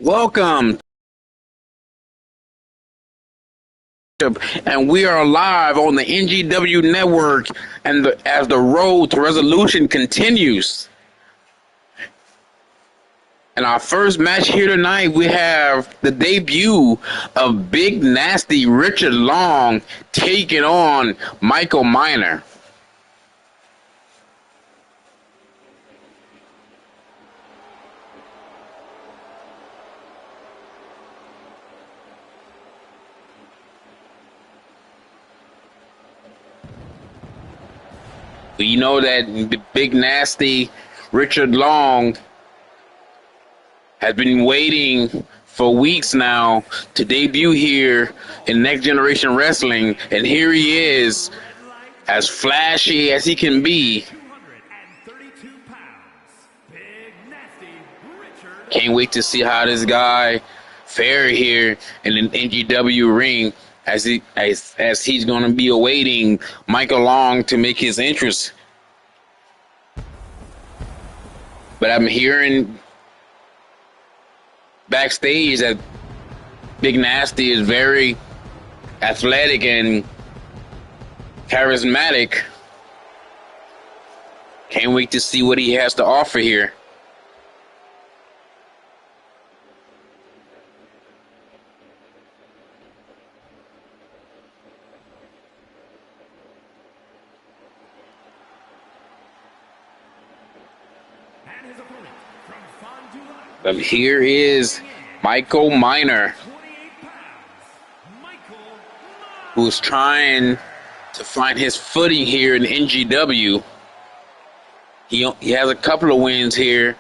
Welcome, and we are live on the NGW network, and as the road to resolution continues. In our first match here tonight, we have the debut of Big Nasty Richard Long taking on Michael Miner. You know that Big Nasty Richard Long has been waiting for weeks now to debut here in Next Generation Wrestling, and here he is, as flashy as he can be. Can't wait to see how this guy fare here in an NGW ring, as he's going to be awaiting Michael Long to make his entrance. But I'm hearing backstage that Big Nasty is very athletic and charismatic. Can't wait to see what he has to offer here. But here is Michael Miner, who's trying to find his footing here in NGW. He has a couple of wins here,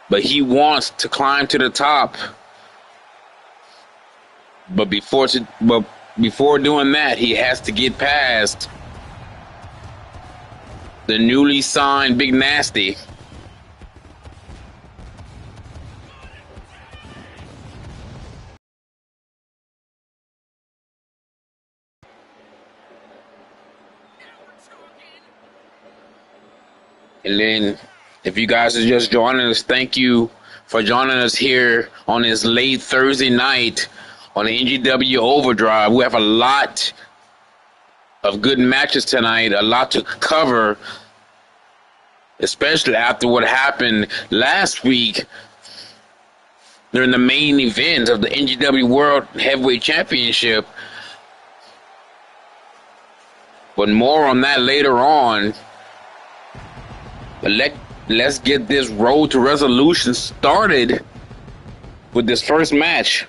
but he wants to climb to the top. But before doing that, he has to get past the newly signed Big Nasty. And then, if you guys are just joining us, thank you for joining us here on this late Thursday night on the NGW Overdrive. We have a lot of good matches tonight, a lot to cover, especially after what happened last week during the main event of the NGW World Heavyweight Championship. But more on that later on. But let's get this road to resolution started with this first match.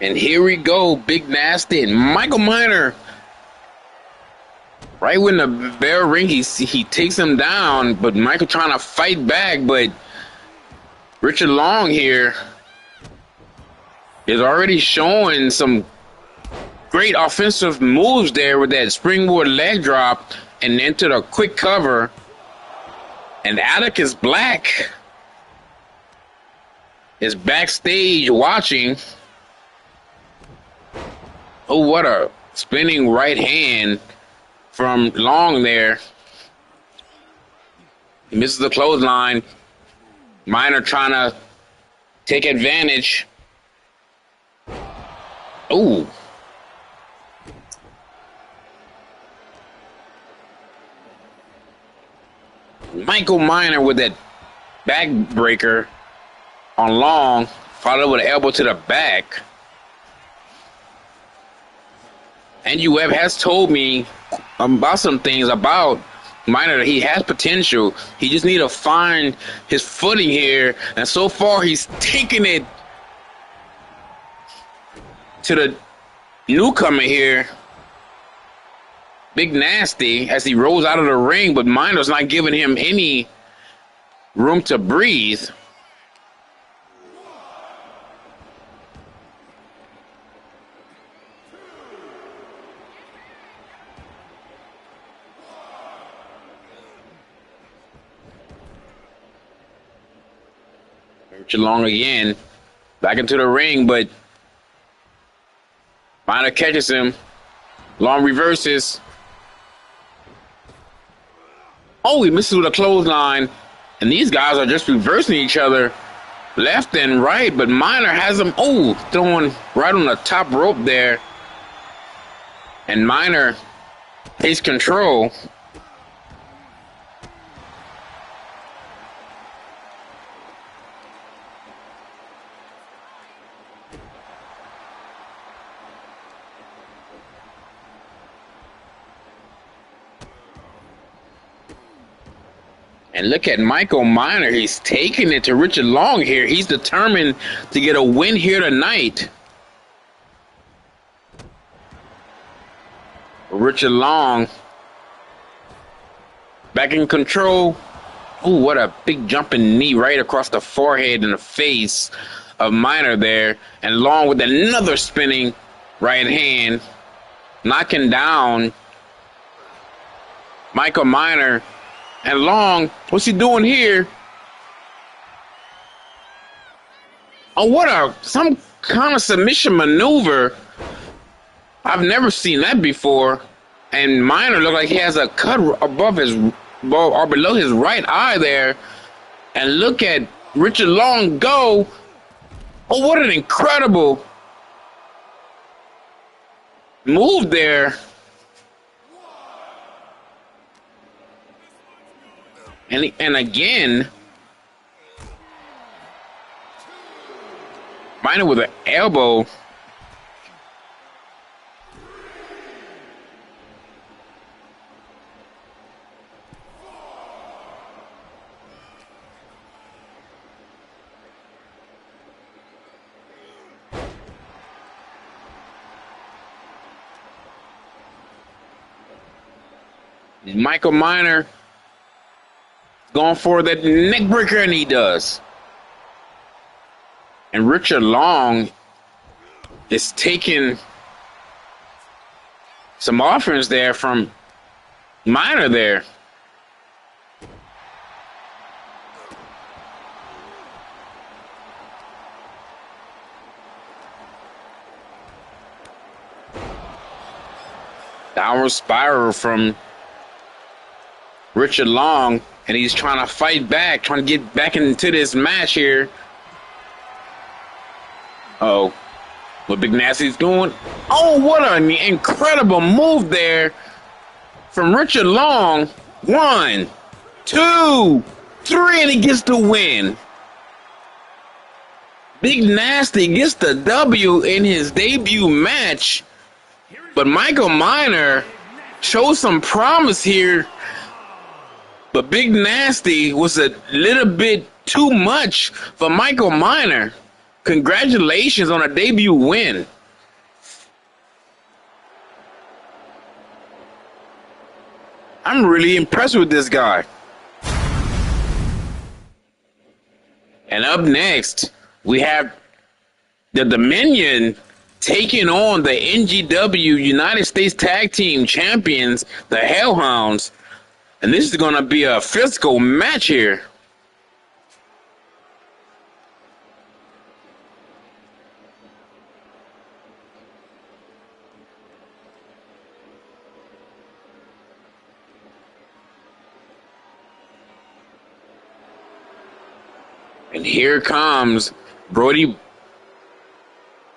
And here we go, Big Nasty and Michael Miner. Right when the bell ring, he takes him down, but Michael trying to fight back, but Richard Long here is already showing some great offensive moves there with that springboard leg drop and into the quick cover. And Atticus Black is backstage watching. Oh, what a spinning right hand from Long there. He misses the clothesline. Miner trying to take advantage. Ooh. Michael Miner with that backbreaker on Long, followed with an elbow to the back. Andy Webb has told me about some things about Miner, that he has potential. He just need to find his footing here, and so far he's taking it to the newcomer here, Big Nasty, as he rolls out of the ring, but Miner's not giving him any room to breathe. Richard Long again, back into the ring, but Miner catches him. Long reverses. Oh, he misses with a clothesline. And these guys are just reversing each other left and right. But Miner has him, throwing right on the top rope there. And Miner takes control. And look at Michael Miner. He's taking it to Richard Long here. He's determined to get a win here tonight. Richard Long back in control. Oh, what a big jumping knee right across the forehead and the face of Miner there. And Long with another spinning right hand, knocking down Michael Miner. And Long, what's he doing here? Oh, some kind of submission maneuver. I've never seen that before. And Miner looked like he has a cut above or below his right eye there. And look at Richard Long go. Oh, what an incredible move there. And again, Miner with an elbow. Michael Miner going for that neck breaker, and he does. And Richard Long is taking some offense there from Miner there. Downward spiral from Richard Long. And he's trying to fight back, trying to get back into this match here. Oh, what Big Nasty's doing? Oh, what an incredible move there from Richard Long. 1, 2, 3, and he gets the win. Big Nasty gets the W in his debut match. But Michael Miner shows some promise here. But Big Nasty was a little bit too much for Michael Miner. Congratulations on a debut win. I'm really impressed with this guy. And up next, we have the Dominion taking on the NGW United States Tag Team Champions, the Hellhounds. And this is going to be a physical match here. And here comes Brody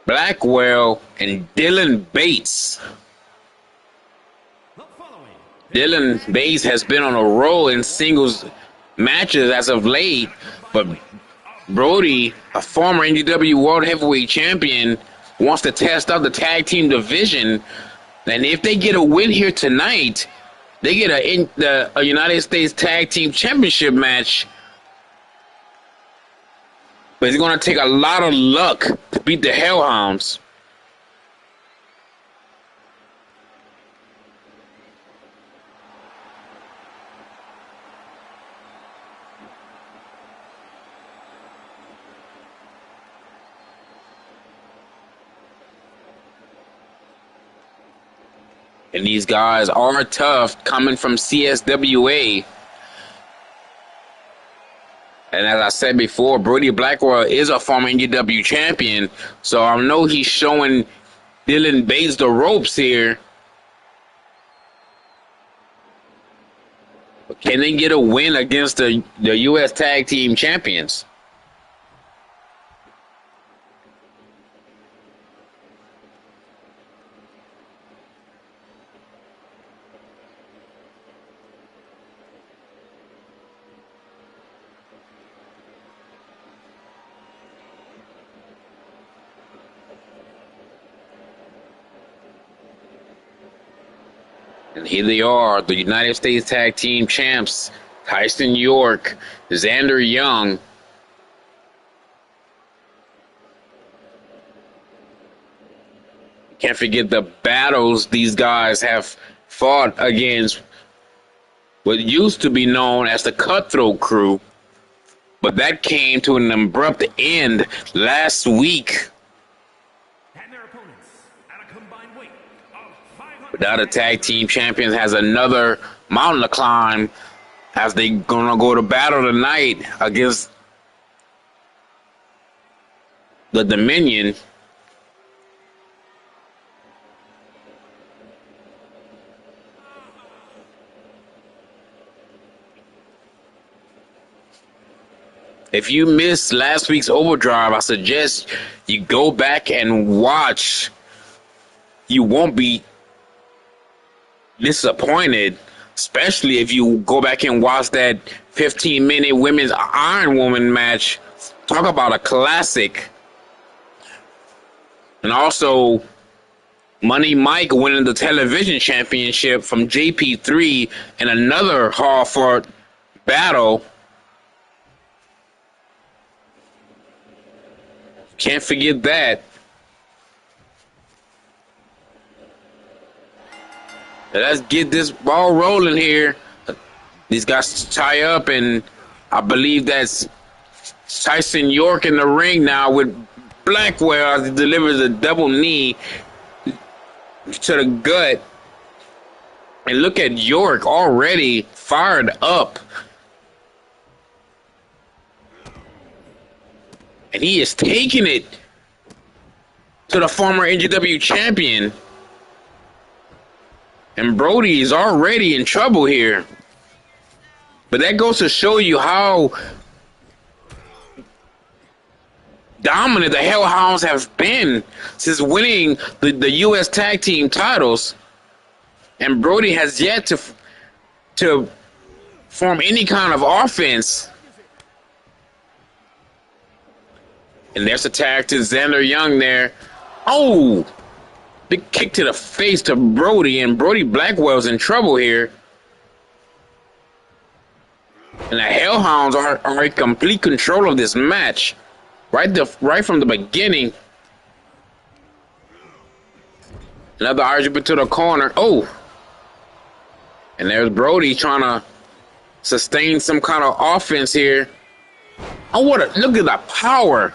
Blackwell and Dylan Bates. Dylan Bates has been on a roll in singles matches as of late, but Brody, a former NGW World Heavyweight Champion, wants to test out the tag team division. And if they get a win here tonight, they get a United States Tag Team Championship match. But it's going to take a lot of luck to beat the Hellhounds. And these guys are tough, coming from CSWA. And as I said before, Brody Blackwell is a former NGW champion. So I know he's showing Dylan Bates the ropes here. Can they get a win against the U.S. Tag Team Champions? And here they are, the United States Tag Team Champs, Tyson York, Xander Young. Can't forget the battles these guys have fought against what used to be known as the Cutthroat Crew, but that came to an abrupt end last week. But now the Tag Team Champions has another mountain to climb as they gonna go to battle tonight against the Dominion. If you missed last week's Overdrive, I suggest you go back and watch. You won't be disappointed, especially if you go back and watch that 15-minute women's Iron Woman match. Talk about a classic. And also, Money Mike winning the television championship from JP3 in another hard-fought battle. Can't forget that. Let's get this ball rolling here. These guys tie up, and I believe that's Tyson York in the ring now with Blackwell as he delivers a double knee to the gut. And look at York already fired up. And he is taking it to the former NJW champion. And Brody is already in trouble here. But that goes to show you how dominant the Hellhounds have been since winning the U.S. Tag Team titles. And Brody has yet to form any kind of offense. And there's a tag to Xander Young there. Oh! Big kick to the face to Brody, and Brody Blackwell's in trouble here. And the Hellhounds are in complete control of this match. Right from the beginning. Another argument to the corner. Oh! And there's Brody trying to sustain some kind of offense here. Oh, look at the power.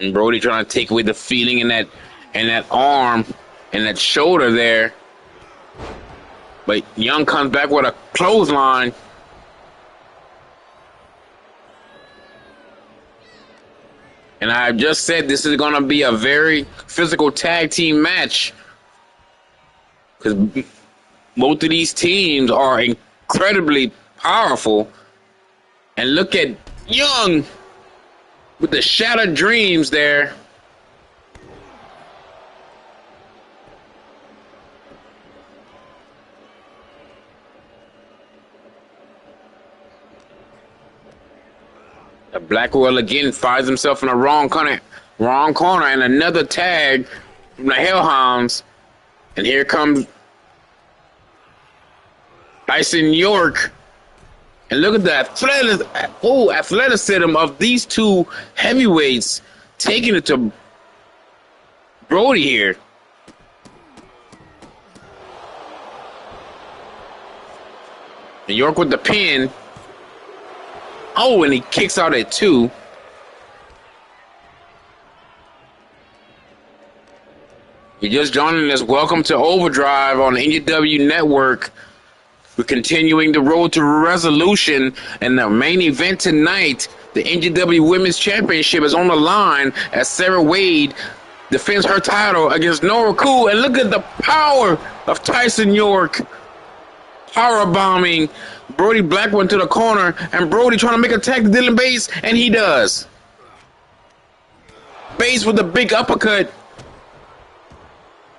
And Brody trying to take away the feeling in that arm and that shoulder there. But Young comes back with a clothesline. And I have just said this is going to be a very physical tag team match. Because both of these teams are incredibly powerful. And look at Young with the Shattered Dreams there. Blackwell again finds himself in the wrong corner, and another tag from the Hellhounds. And here comes Tyson York. And look at the athleticism of these two heavyweights taking it to Brody here. And York with the pin. Oh, and he kicks out at 2. You're just joining us. Welcome to Overdrive on the NJW Network. We're continuing the road to resolution, and the main event tonight, the NJW Women's Championship, is on the line as Sarah Wade defends her title against Nora Koo. And look at the power of Tyson York. Power bombing Brody Blackwell into the corner. And Brody trying to make a tag to Dylan Bates. And he does. Bates with a big uppercut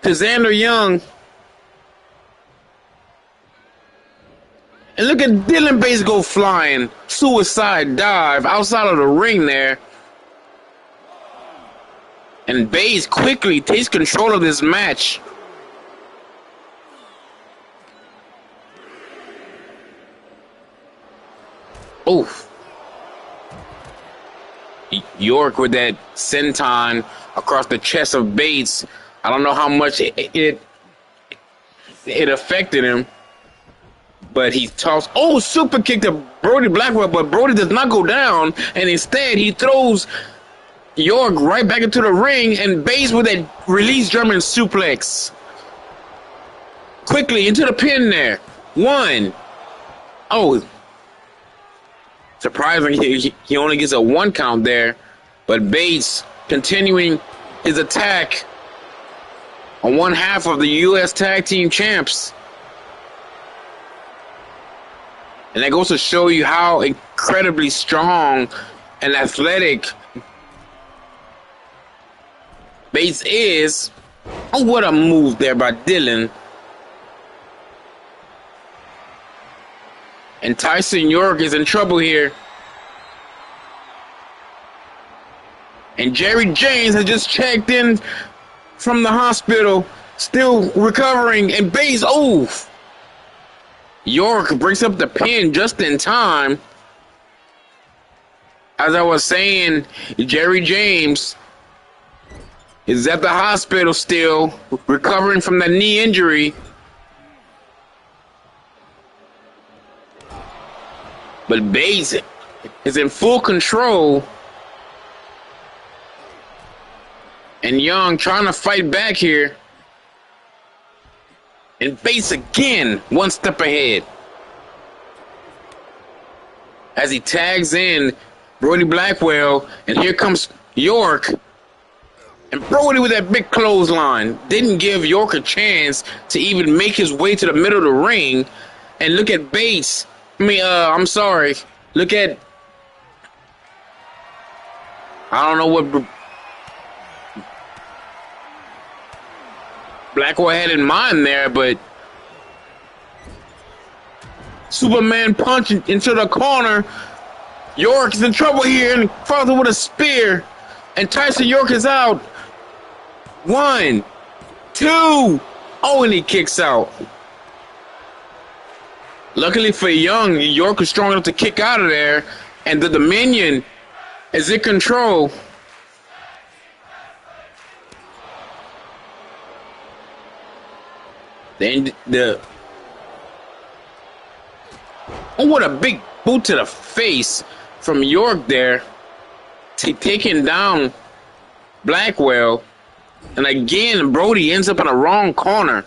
to Xander Young. And look at Dylan Bates go flying. Suicide dive outside of the ring there. And Bates quickly takes control of this match. Oof. York with that senton across the chest of Bates. I don't know how much it affected him. But he tossed, super kick to Brody Blackwell, but Brody does not go down, and instead he throws York right back into the ring, and Bates with that release German suplex. Quickly into the pin there. 1. Surprisingly, he only gets a 1 count there, but Bates continuing his attack on one half of the U.S. Tag Team Champs. And that goes to show you how incredibly strong and athletic Bates is. Oh, what a move there by Dylan. And Tyson York is in trouble here. And Jerry James has just checked in from the hospital, still recovering. And Bates, York breaks up the pin just in time. As I was saying, Jerry James is at the hospital still, recovering from that knee injury. But Bates is in full control. And Young trying to fight back here. And Bates again, one step ahead. As he tags in Brody Blackwell, and here comes York. And Brody with that big clothesline didn't give York a chance to even make his way to the middle of the ring. And look at Bates. I'm sorry. Look at, I don't know what Blackwell had in mind there, but Superman punch into the corner. York is in trouble here and follows with a spear. And Tyson York is out. 1, 2. And he kicks out. Luckily for Young, York was strong enough to kick out of there. And the Dominion is in control. Then what a big boot to the face from York there, taking down Blackwell. And again, Brody ends up in the wrong corner.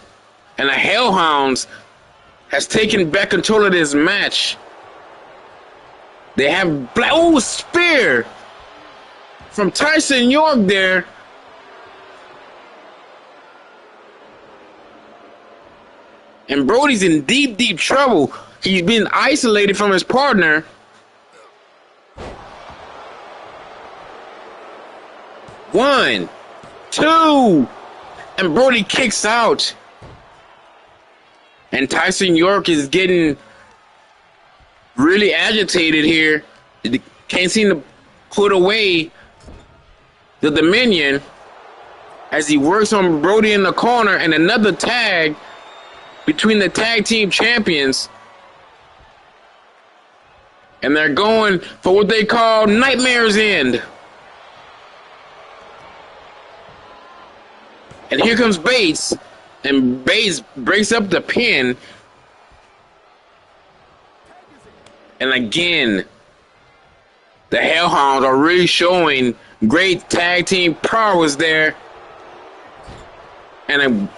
And the Hellhounds has taken back control of this match. They have spear from Tyson York there. And Brody's in deep, deep trouble. He's been isolated from his partner. One, two, and Brody kicks out. And Tyson York is getting really agitated here. Can't seem to put away the Dominion as he works on Brody in the corner, and another tag between the tag team champions. And they're going for what they call Nightmare's End. And here comes Bates. And Bates breaks up the pin. And again, the Hellhounds are really showing great tag team prowess there. And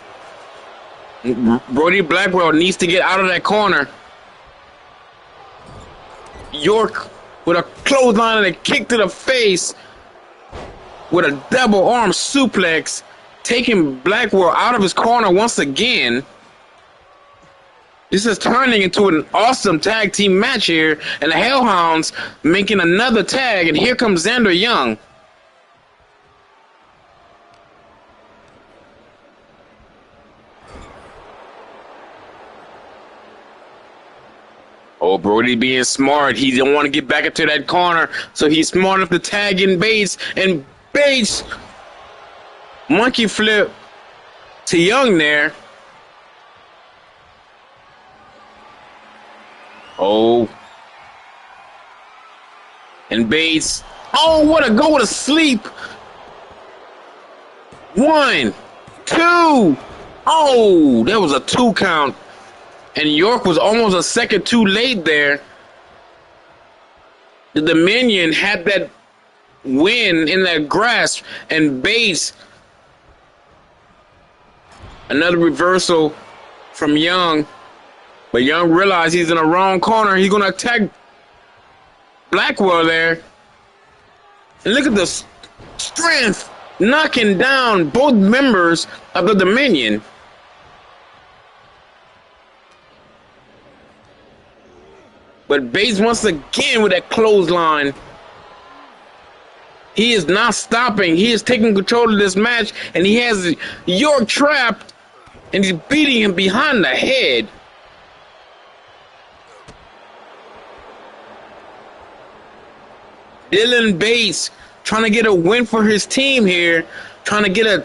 Brody Blackwell needs to get out of that corner. York with a clothesline and a kick to the face with a double arm suplex. taking Blackwell out of his corner once again. This is turning into an awesome tag team match here, and the Hellhounds making another tag, and here comes Xander Young. Oh, Brody being smart. He don't want to get back into that corner, so he's smart enough to tag in Bates, and Bates monkey flip to Young there. Oh. And Bates. Oh, what a go to sleep. 1, 2. Oh, that was a 2 count. And York was almost a second too late there. The Dominion had that win in that grasp, and Bates, another reversal from Young. But Young realized he's in the wrong corner. He's going to attack Blackwell there. And look at the strength knocking down both members of the Dominion. But Bates once again with that clothesline. He is not stopping. He is taking control of this match, and he has York trapped, and he's beating him behind the head. Dylan Bates trying to get a win for his team here, trying to get a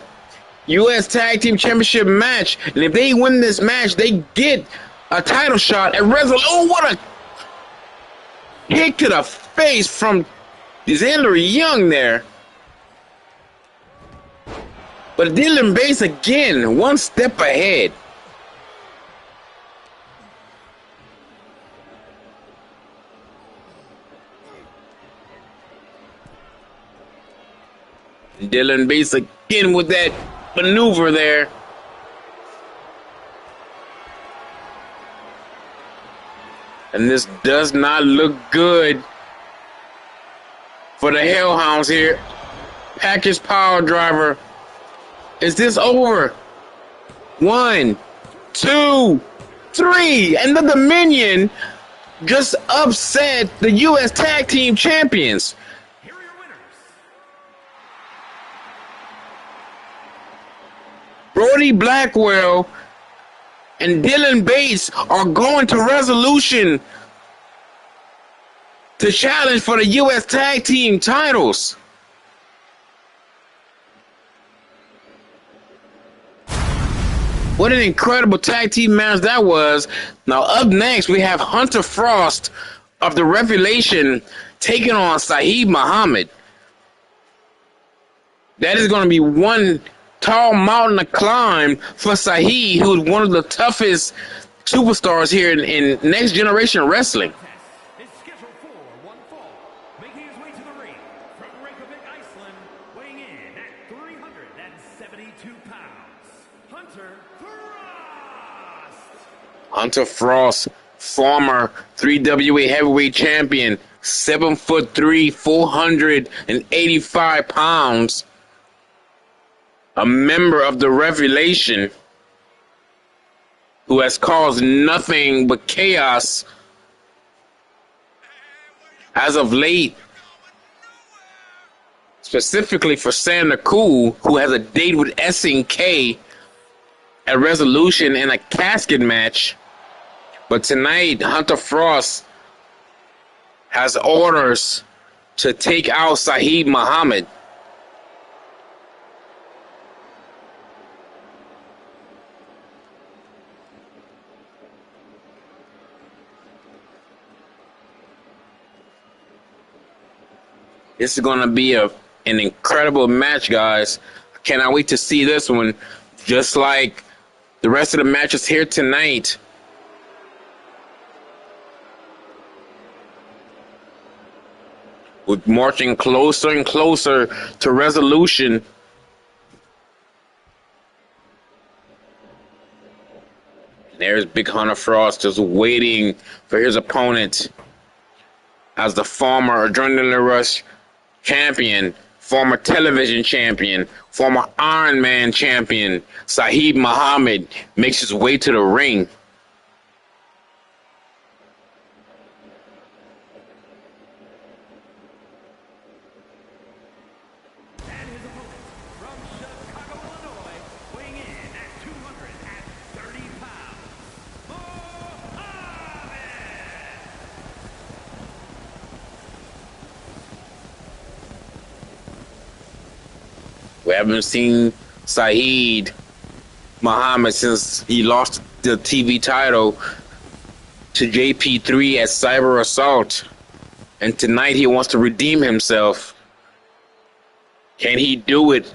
U.S. Tag Team Championship match. And if they win this match, they get a title shot at WrestleLution. Oh, what a kick to the face from Xander Young there. But Dylan Bates again, one step ahead. Dylan Bates again with that maneuver there. And this does not look good for the Hellhounds here. Package power driver. Is this over? 1, 2, 3. And the Dominion just upset the U.S. Tag Team Champions. Here are your winners. Brody Blackwell and Dylan Bates are going to Resolution to challenge for the U.S. Tag Team titles. What an incredible tag team match that was. Now up next we have Hunter Frost of the Revelation taking on Saeed Muhammad. That is going to be one tall mountain to climb for Saeed, who is one of the toughest superstars here in Next Generation Wrestling. Is scheduled for one fall. Making his way to the ring from Reykjavik, Iceland, weighing in at 372 pounds, Hunter Frost. Hunter Frost, former 3WA heavyweight champion, 7'3", 485 pounds. A member of the Revelation who has caused nothing but chaos as of late, specifically for Santa Cool, who has a date with SNK at Resolution in a casket match. But tonight, Hunter Frost has orders to take out Saeed Muhammad. This is going to be an incredible match, guys. I cannot wait to see this one. Just like the rest of the matches here tonight. We're marching closer and closer to Resolution. There's Big Hunter Frost just waiting for his opponent as the former Adrenaline Rush champion former television champion, former Iron Man champion, Saeed Muhammad, makes his way to the ring. And his opponent from Chicago, Illinois, weighing in at 230 pounds, Mohammed. We haven't seen Saeed Muhammad since he lost the TV title to JP3 at Cyber Assault. And tonight he wants to redeem himself. Can he do it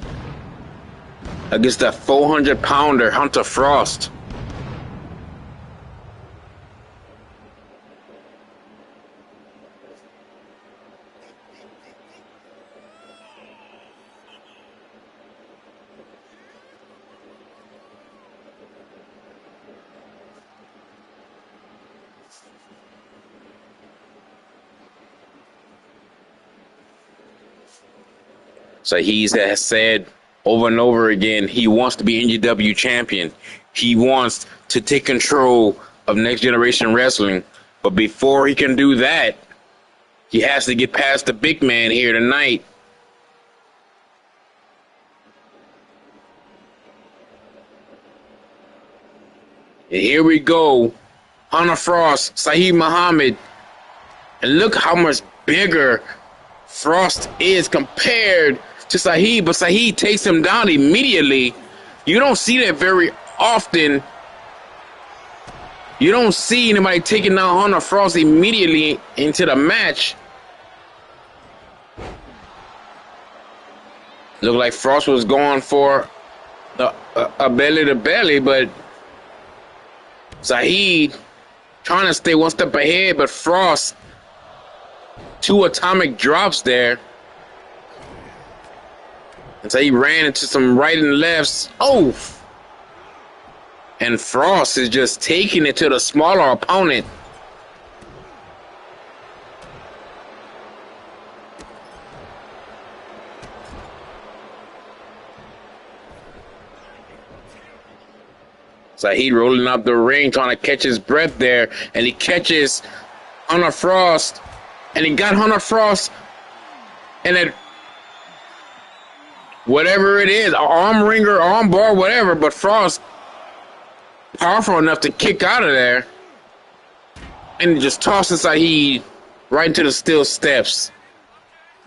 against that 400-pounder Hunter Frost? So he has said over and over again he wants to be NJW champion. He wants to take control of Next Generation Wrestling. But before he can do that, he has to get past the big man here tonight. And here we go. Hunter Frost, Saeed Muhammad. And look how much bigger Frost is compared to Saeed, but Saeed takes him down immediately. You don't see that very often. You don't see anybody taking down Hunter Frost immediately into the match. Looked like Frost was going for a belly-to-belly, but Saeed trying to stay one step ahead, but Frost, 2 atomic drops there. And so he ran into some right and lefts. Oh! And Frost is just taking it to the smaller opponent. Saeed rolling up the ring, trying to catch his breath there. And he catches Hunter Frost. And he got Hunter Frost. And it, whatever it is, arm wringer, arm bar, whatever, but Frost powerful enough to kick out of there. And just tossing Saeed right into the steel steps.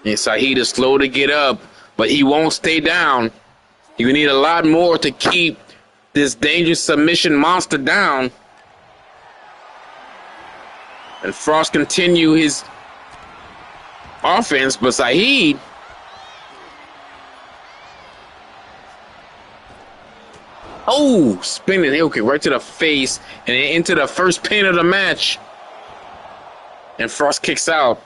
And Saeed is slow to get up, but he won't stay down. You need a lot more to keep this dangerous submission monster down. And Frost continue his offense, but Saeed, oh, spinning heel kick right to the face and into the first pin of the match. And Frost kicks out.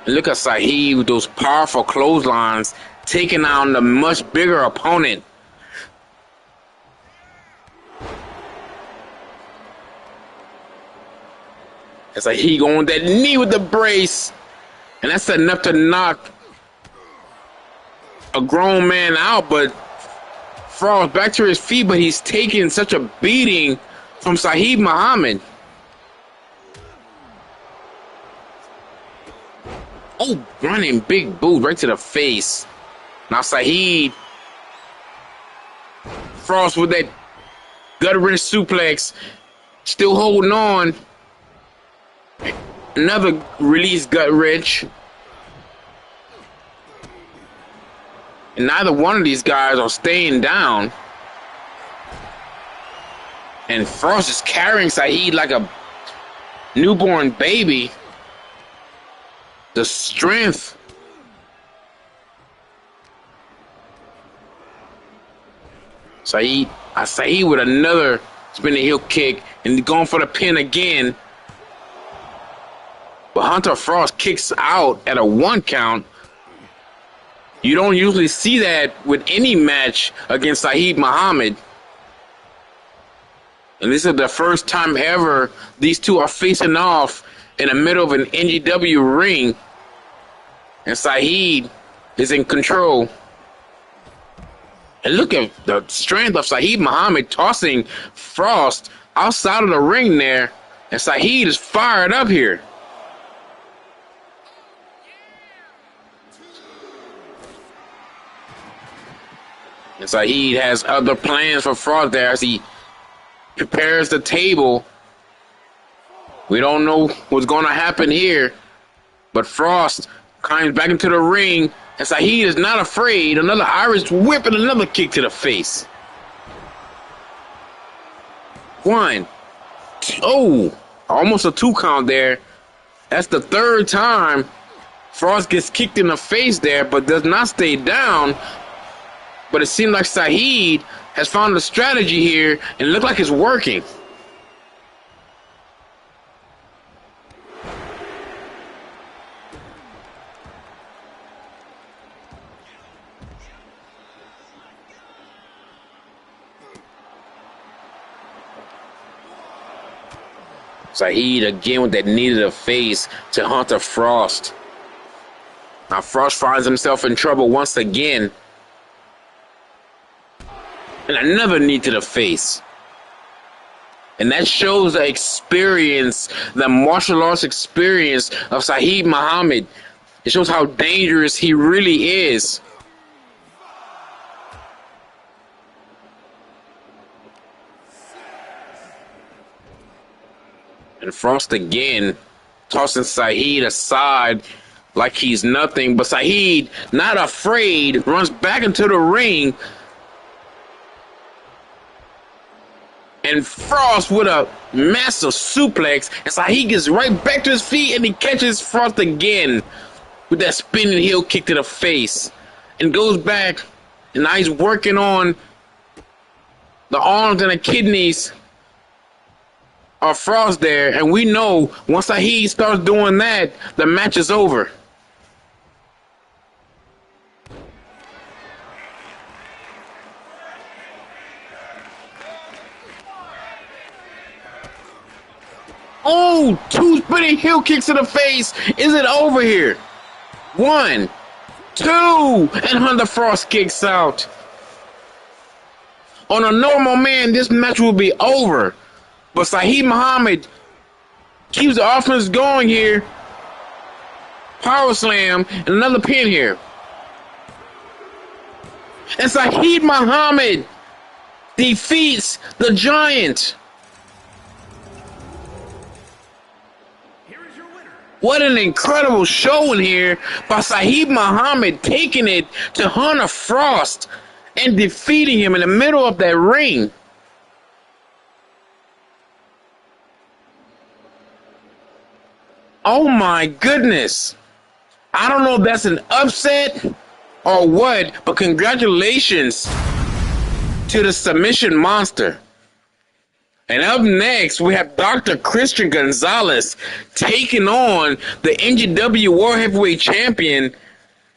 And look at Saeed with those powerful clotheslines taking on the much bigger opponent. It's like he going that knee with the brace. And that's enough to knock a grown man out. But Frost back to his feet, but he's taking such a beating from Saeed Muhammad. Oh, running big boot right to the face. Now Saeed, Frost with that gut wrench suplex, still holding on. Another release gut wrench. And neither one of these guys are staying down. And Frost is carrying Saeed like a newborn baby. The strength. Saeed with another spinning heel kick and going for the pin again. But Hunter Frost kicks out at a 1 count. You don't usually see that with any match against Saeed Muhammad. And this is the first time ever these two are facing off in the middle of an NGW ring. And Saeed is in control. And look at the strength of Saeed Muhammad tossing Frost outside of the ring there. And Saeed is fired up here. And Saeed has other plans for Frost there as he prepares the table. We don't know what's going to happen here. But Frost climbs back into the ring. And Saeed is not afraid. Another Irish whip and another kick to the face. 1, 2. Oh, almost a 2 count there. That's the third time Frost gets kicked in the face there, but does not stay down. But it seems like Saeed has found a strategy here, and it looks like it's working. Saeed again with that knee to the face to Hunter Frost. Now Frost finds himself in trouble once again. And another knee to the face. And that shows the experience, the martial arts experience of Saeed Muhammad. It shows how dangerous he really is. And Frost again, tossing Saeed aside like he's nothing. But Saeed, not afraid, runs back into the ring. And Frost with a massive suplex. And Saeed gets right back to his feet and he catches Frost again with that spinning heel kick to the face. And goes back. And now he's working on the arms and the kidneys of Frost there, and we know once Saeed starts doing that, the match is over. Oh, 2 spinning heel kicks to the face. Is it over here? 1, 2, and Hunter Frost kicks out. On a normal man, this match will be over. But Saeed Muhammad keeps the offense going here. Power slam and another pin here. And Saeed Muhammad defeats the Giant. Here is your winner. What an incredible showing here by Saeed Muhammad, taking it to Hunter Frost and defeating him in the middle of that ring. Oh my goodness. I don't know if that's an upset or what, but congratulations to the submission monster. And up next, we have Dr. Christian Gonzalez taking on the NGW World Heavyweight Champion,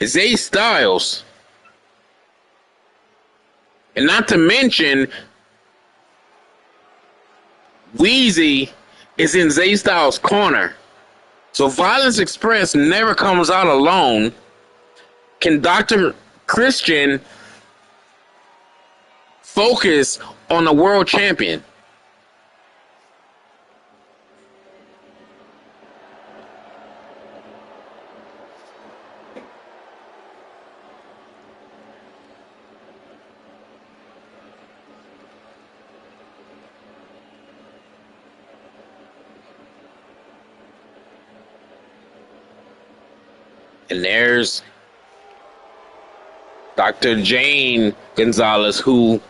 Zay Styles. And not to mention, Wheezy is in Zay Styles' corner. So Violence Express never comes out alone. Can Dr. Christian focus on the world champion? And there's Dr. Jane Gonzalez, who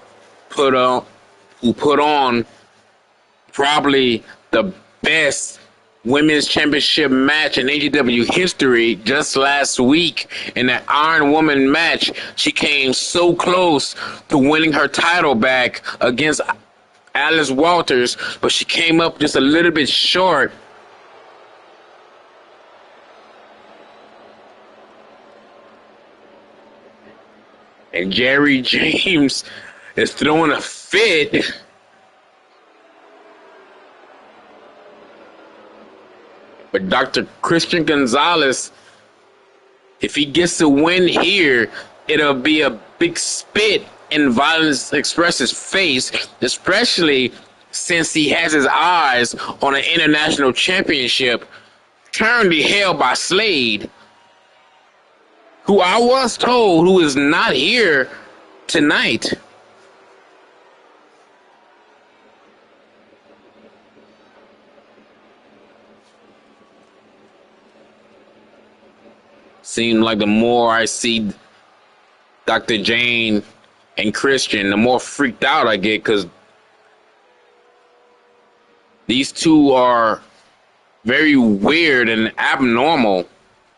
put on probably the best women's championship match in AEW history just last week. In that Iron Woman match, she came so close to winning her title back against Alice Walters, but she came up just a little bit short. And Jerry James is throwing a fit But Dr. Christian Gonzalez, if he gets to win here, it'll be a big spit in Violence Express's face, especially since he has his eyes on an international championship currently held by Slade, who I was told who is not here tonight. Seems like the more I see Dr. Jane and Christian, the more freaked out I get, because these two are very weird and abnormal,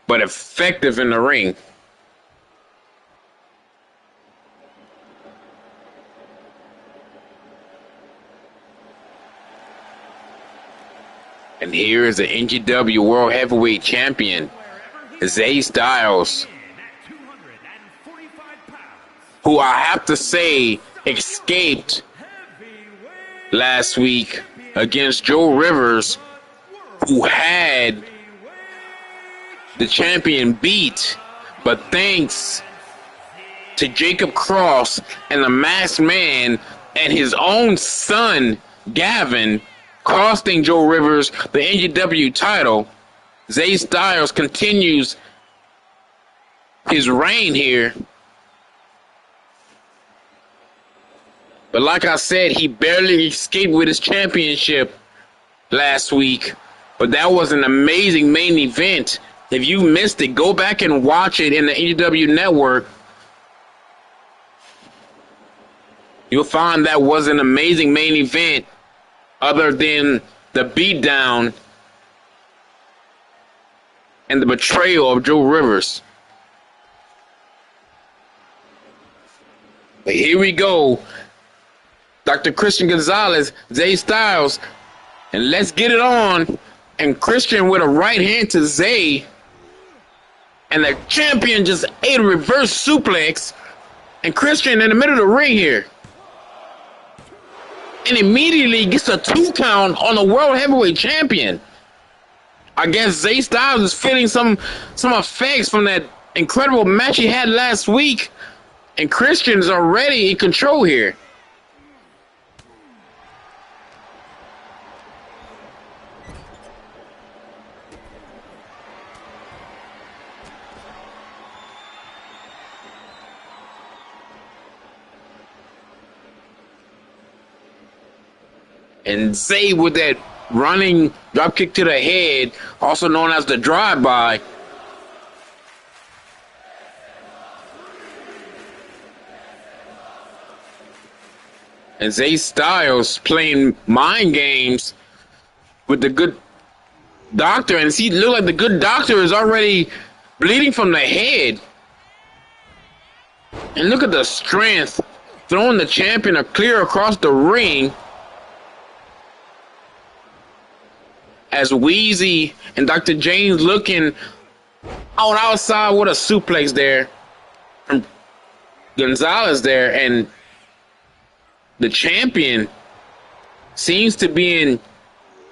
but effective in the ring. And here is the NGW World Heavyweight Champion, Zay Styles, who I have to say escaped last week against Joe Rivers, who had the champion beat, but thanks to Jacob Cross and the Masked Man and his own son, Gavin, costing Joe Rivers the NGW title, Zay Styles continues his reign here. But like I said, he barely escaped with his championship last week. But that was an amazing main event. If you missed it, go back and watch it in the NGW network. You'll find that was an amazing main event, other than the beatdown and the betrayal of Joe Rivers. But here we go. Dr. Christian Gonzalez, Zay Styles, and let's get it on. And Christian with a right hand to Zay. And the champion just ate a reverse suplex. And Christian in the middle of the ring here. And immediately gets a 2 count on the World Heavyweight Champion. I guess Zay Styles is feeling some effects from that incredible match he had last week. And Christian's already in control here. And Zay with that running dropkick to the head, also known as the drive-by. And Zay Styles playing mind games with the good doctor. And see, look like the good doctor is already bleeding from the head. And look at the strength, throwing the champion clear across the ring. As Wheezy and Dr. James looking on outside with a suplex there from Gonzalez there, and the champion seems to be in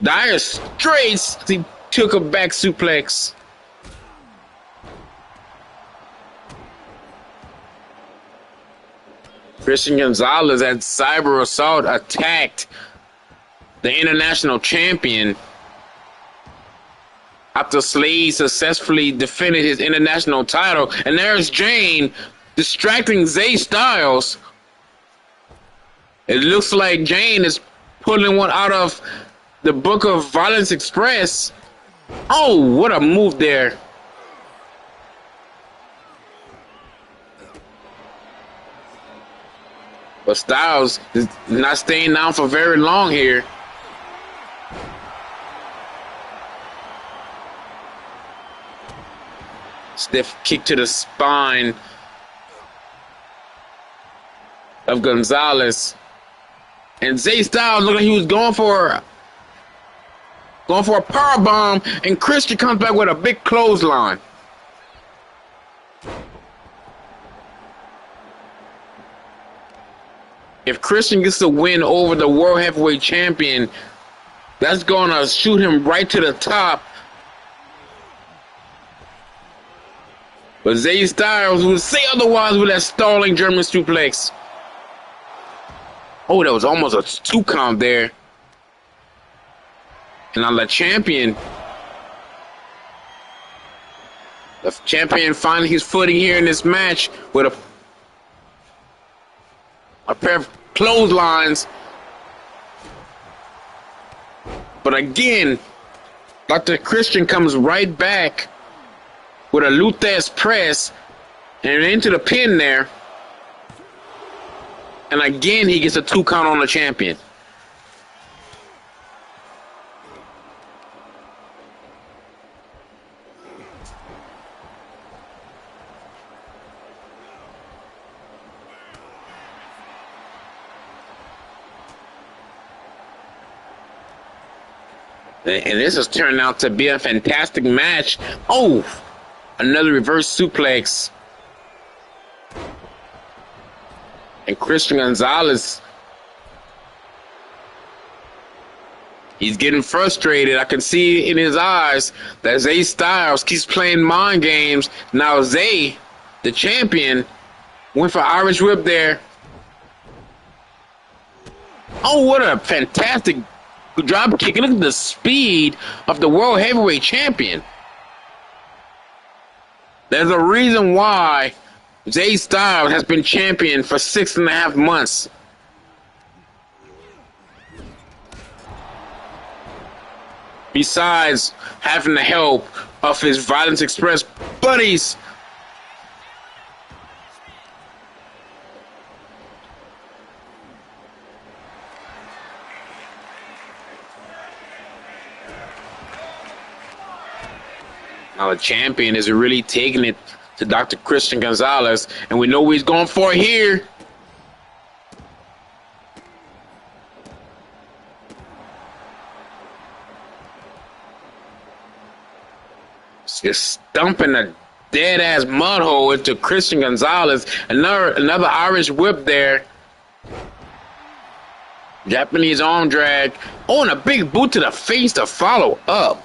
dire straits. He took a back suplex. Christian Gonzalez at Cyber Assault attacked the international champion after Slade successfully defended his international title. And there's Jane distracting Zay Styles. It looks like Jane is pulling one out of the book of Violence Express. Oh, what a move there. But Styles is not staying down for very long here. Stiff kick to the spine of Gonzalez. And Zay Styles looked like he was going for a power bomb, and Christian comes back with a big clothesline. If Christian gets the win over the World Heavyweight Champion, that's going to shoot him right to the top But Zay Styles would say otherwise with that stalling German suplex. Oh, that was almost a 2 count there. And now the champion finding his footing here in this match with a pair of clotheslines. But again, Dr. Christian comes right back with a Luthez press and into the pin there. And again, he gets a 2 count on the champion. And this has turned out to be a fantastic match. Oh, another reverse suplex. And Christian Gonzalez, he's getting frustrated. I can see in his eyes that Zay Styles keeps playing mind games. Now Zay, the champion, went for Irish whip there. Oh, what a fantastic drop kick. Look at the speed of the World Heavyweight Champion. There's a reason why Zay Styles has been champion for 6.5 months. Besides having the help of his Violence Express buddies. Now the champion is really taking it to Dr. Christian Gonzalez, and we know what he's going for here. Just dumping a dead-ass mud hole into Christian Gonzalez. Another Irish whip there. Japanese arm drag. Oh, and a big boot to the face to follow up.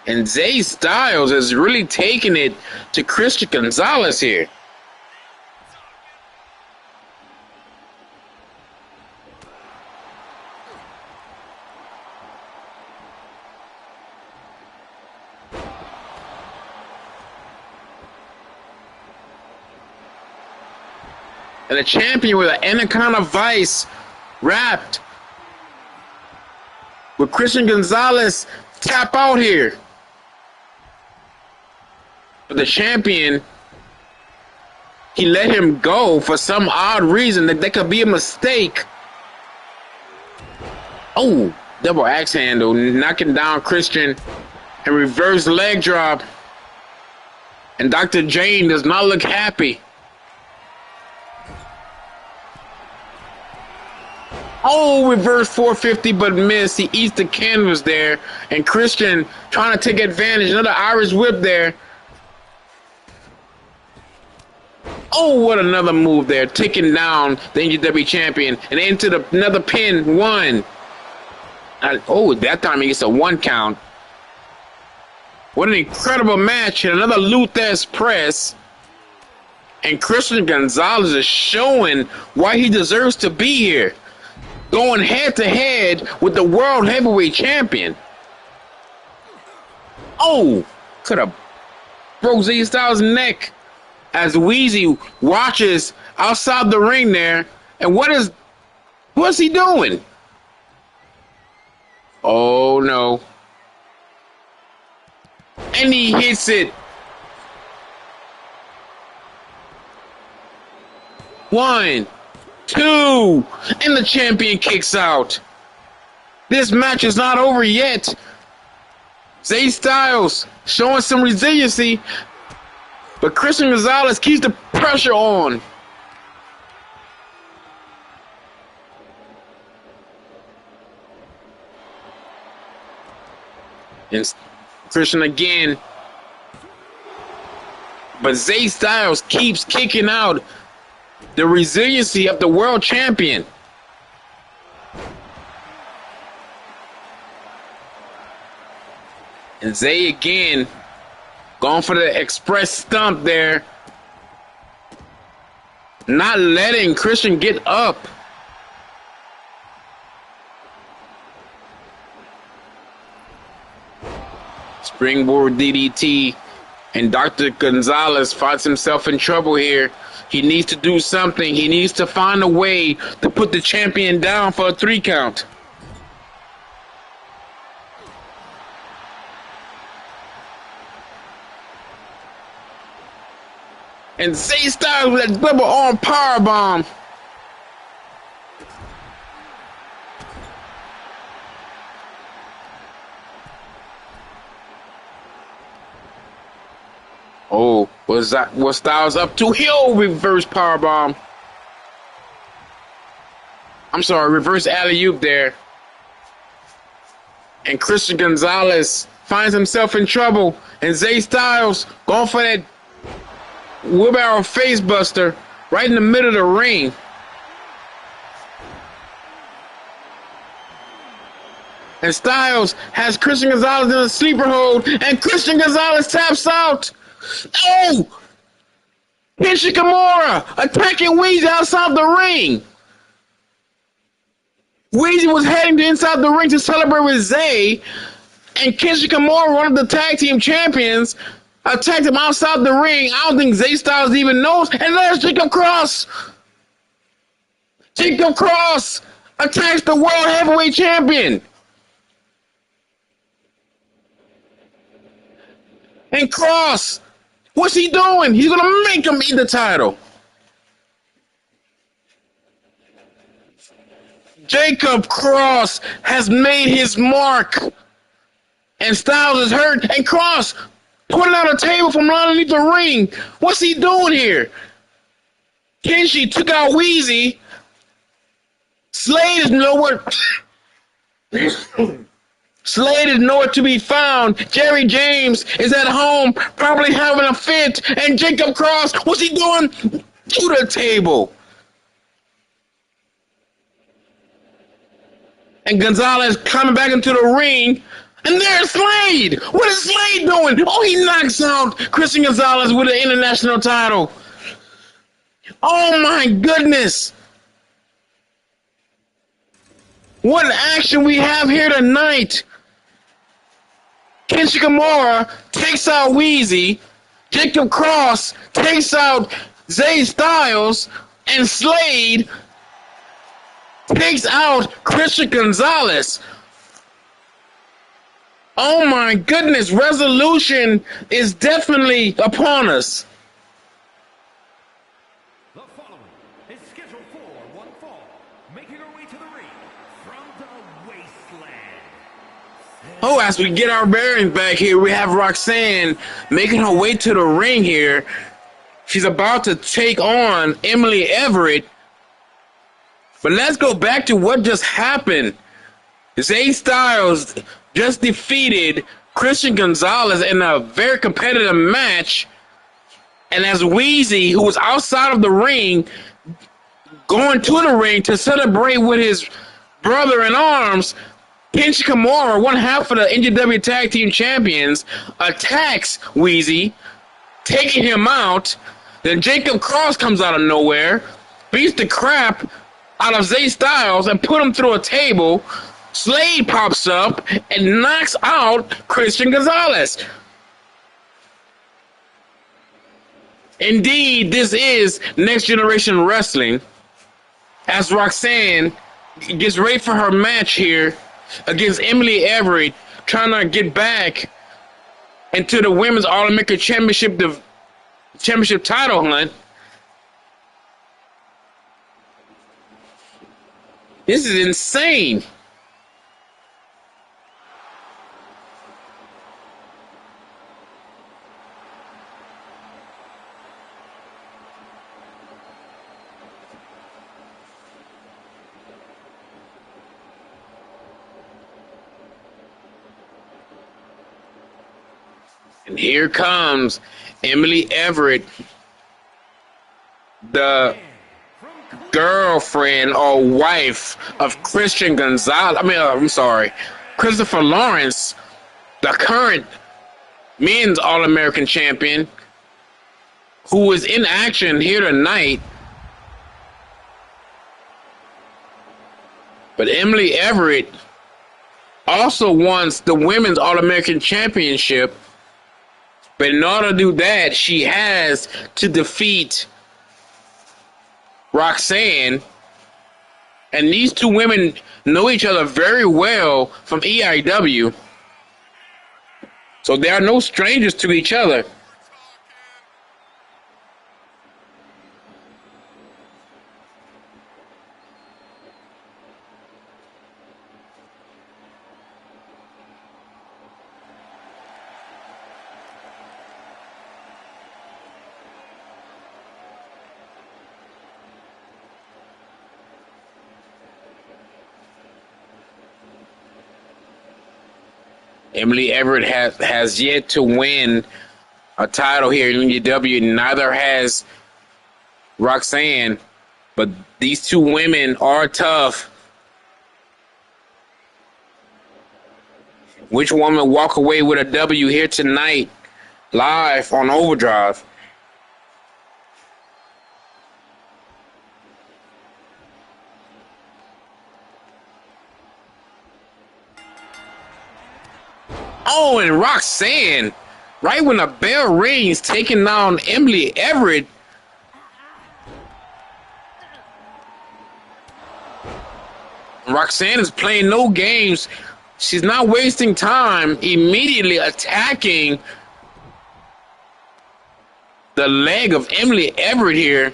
And Zay Styles is really taking it to Christian Gonzalez here. And the champion with an Anaconda Vice wrapped. With Christian Gonzalez tap out here. But the champion, he let him go for some odd reason. That could be a mistake. Oh, double axe handle, knocking down Christian, and reverse leg drop. And Dr. Jane does not look happy. Oh, reverse 450, but missed. He eats the canvas there. And Christian trying to take advantage. Another Irish whip there. Oh, what another move there. Taking down the NJW champion. And into another pin. 1. Oh, that time he gets a 1 count. What an incredible match. And another Luthez press. And Christian Gonzalez is showing why he deserves to be here. Going head-to-head with the World Heavyweight Champion. Oh, could have broke Zay Styles' neck as Wheezy watches outside the ring there. And what's he doing? Oh, no. And he hits it. 1, 2, and the champion kicks out. This match is not over yet. Zay Styles showing some resiliency, but Christian Gonzalez keeps the pressure on. And Christian again. But Zay Styles keeps kicking out the resiliency of the world champion. And Zay again Going for the express stump there. Not letting Christian get up. Springboard DDT. And Dr. Gonzalez finds himself in trouble here. He needs to do something. He needs to find a way to put the champion down for a 3 count. And Zay Styles with that double arm powerbomb. Oh, was Styles up to? He'll reverse powerbomb. I'm sorry, reverse alley-oop there. And Christian Gonzalez finds himself in trouble. And Zay Styles going for that wheelbarrow facebuster right in the middle of the ring. And Styles has Christian Gonzalez in a sleeper hold. And Christian Gonzalez taps out. Oh! Kenshi Kimura attacking Weezy outside the ring. Weezy was heading to inside the ring to celebrate with Zay, and Kenshi Kimura, one of the tag team champions, attacked him outside the ring. I don't think Zay Styles even knows. And there's Jacob Cross. Jacob Cross attacks the World Heavyweight Champion. And Cross, what's he doing? He's going to make him eat the title. Jacob Cross has made his mark. And Styles is hurt. And Cross pulling out a table from underneath the ring. What's he doing here? Kenshi took out Weezy. Slade is nowhere. Slade is nowhere to be found. Jerry James is at home, probably having a fit. And Jacob Cross, what's he doing? To the table. And Gonzalez coming back into the ring. And there's Slade. What is Slade doing? Oh, he knocks out Christian Gonzalez with the international title. Oh, my goodness. What action we have here tonight. Kenshi Kimura takes out Weezy. Jacob Cross takes out Zay Styles. And Slade takes out Christian Gonzalez. Oh my goodness, Resolution is definitely upon us. The following is scheduled for one fall, making her way to the ring from the wasteland. Oh, as we get our bearings back here, we have Roxanne making her way to the ring here. She's about to take on Emily Everett. But let's go back to what just happened. Zay Styles just defeated Christian Gonzalez in a very competitive match. And as Weezy, who was outside of the ring, going to the ring to celebrate with his brother-in-arms, Kenshi Kimura, one half of the NJW Tag Team Champions, attacks Weezy, taking him out. Then Jacob Cross comes out of nowhere, beats the crap out of Zay Styles and put him through a table. Slade pops up and knocks out Christian Gonzalez. Indeed, this is Next Generation Wrestling. As Roxanne gets ready for her match here against Emily Everett, trying to get back into the Women's All-American Championship title hunt. This is insane. And here comes Emily Everett, the girlfriend or wife of Christian Gonzalez. I'm sorry, Christopher Lawrence, the current men's All-American champion, who is in action here tonight. But Emily Everett also wants the women's All-American championship. But in order to do that, she has to defeat Roxanne. And these two women know each other very well from EIW. So they are no strangers to each other. Emily Everett has yet to win a title here in UW. Neither has Roxanne, but these two women are tough. Which one will walk away with a W here tonight, live on Overdrive? Oh, and Roxanne, right when the bell rings, taking down Emily Everett. Roxanne is playing no games. She's not wasting time, immediately attacking the leg of Emily Everett here.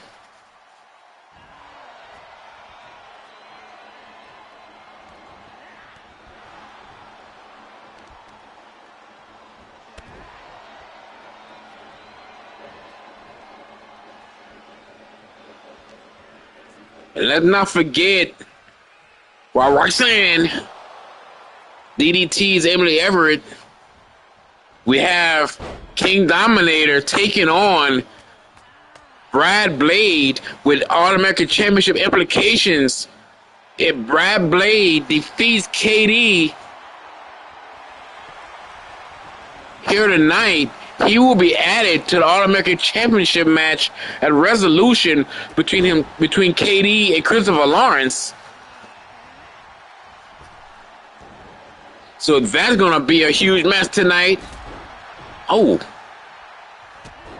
And let's not forget, while Roxanne DDT's Emily Everett, we have King Dominator taking on Brad Blade with All-American Championship implications. If Brad Blade defeats KD here tonight, he will be added to the All-American Championship match at Resolution between KD and Christopher Lawrence. So that's going to be a huge match tonight. Oh.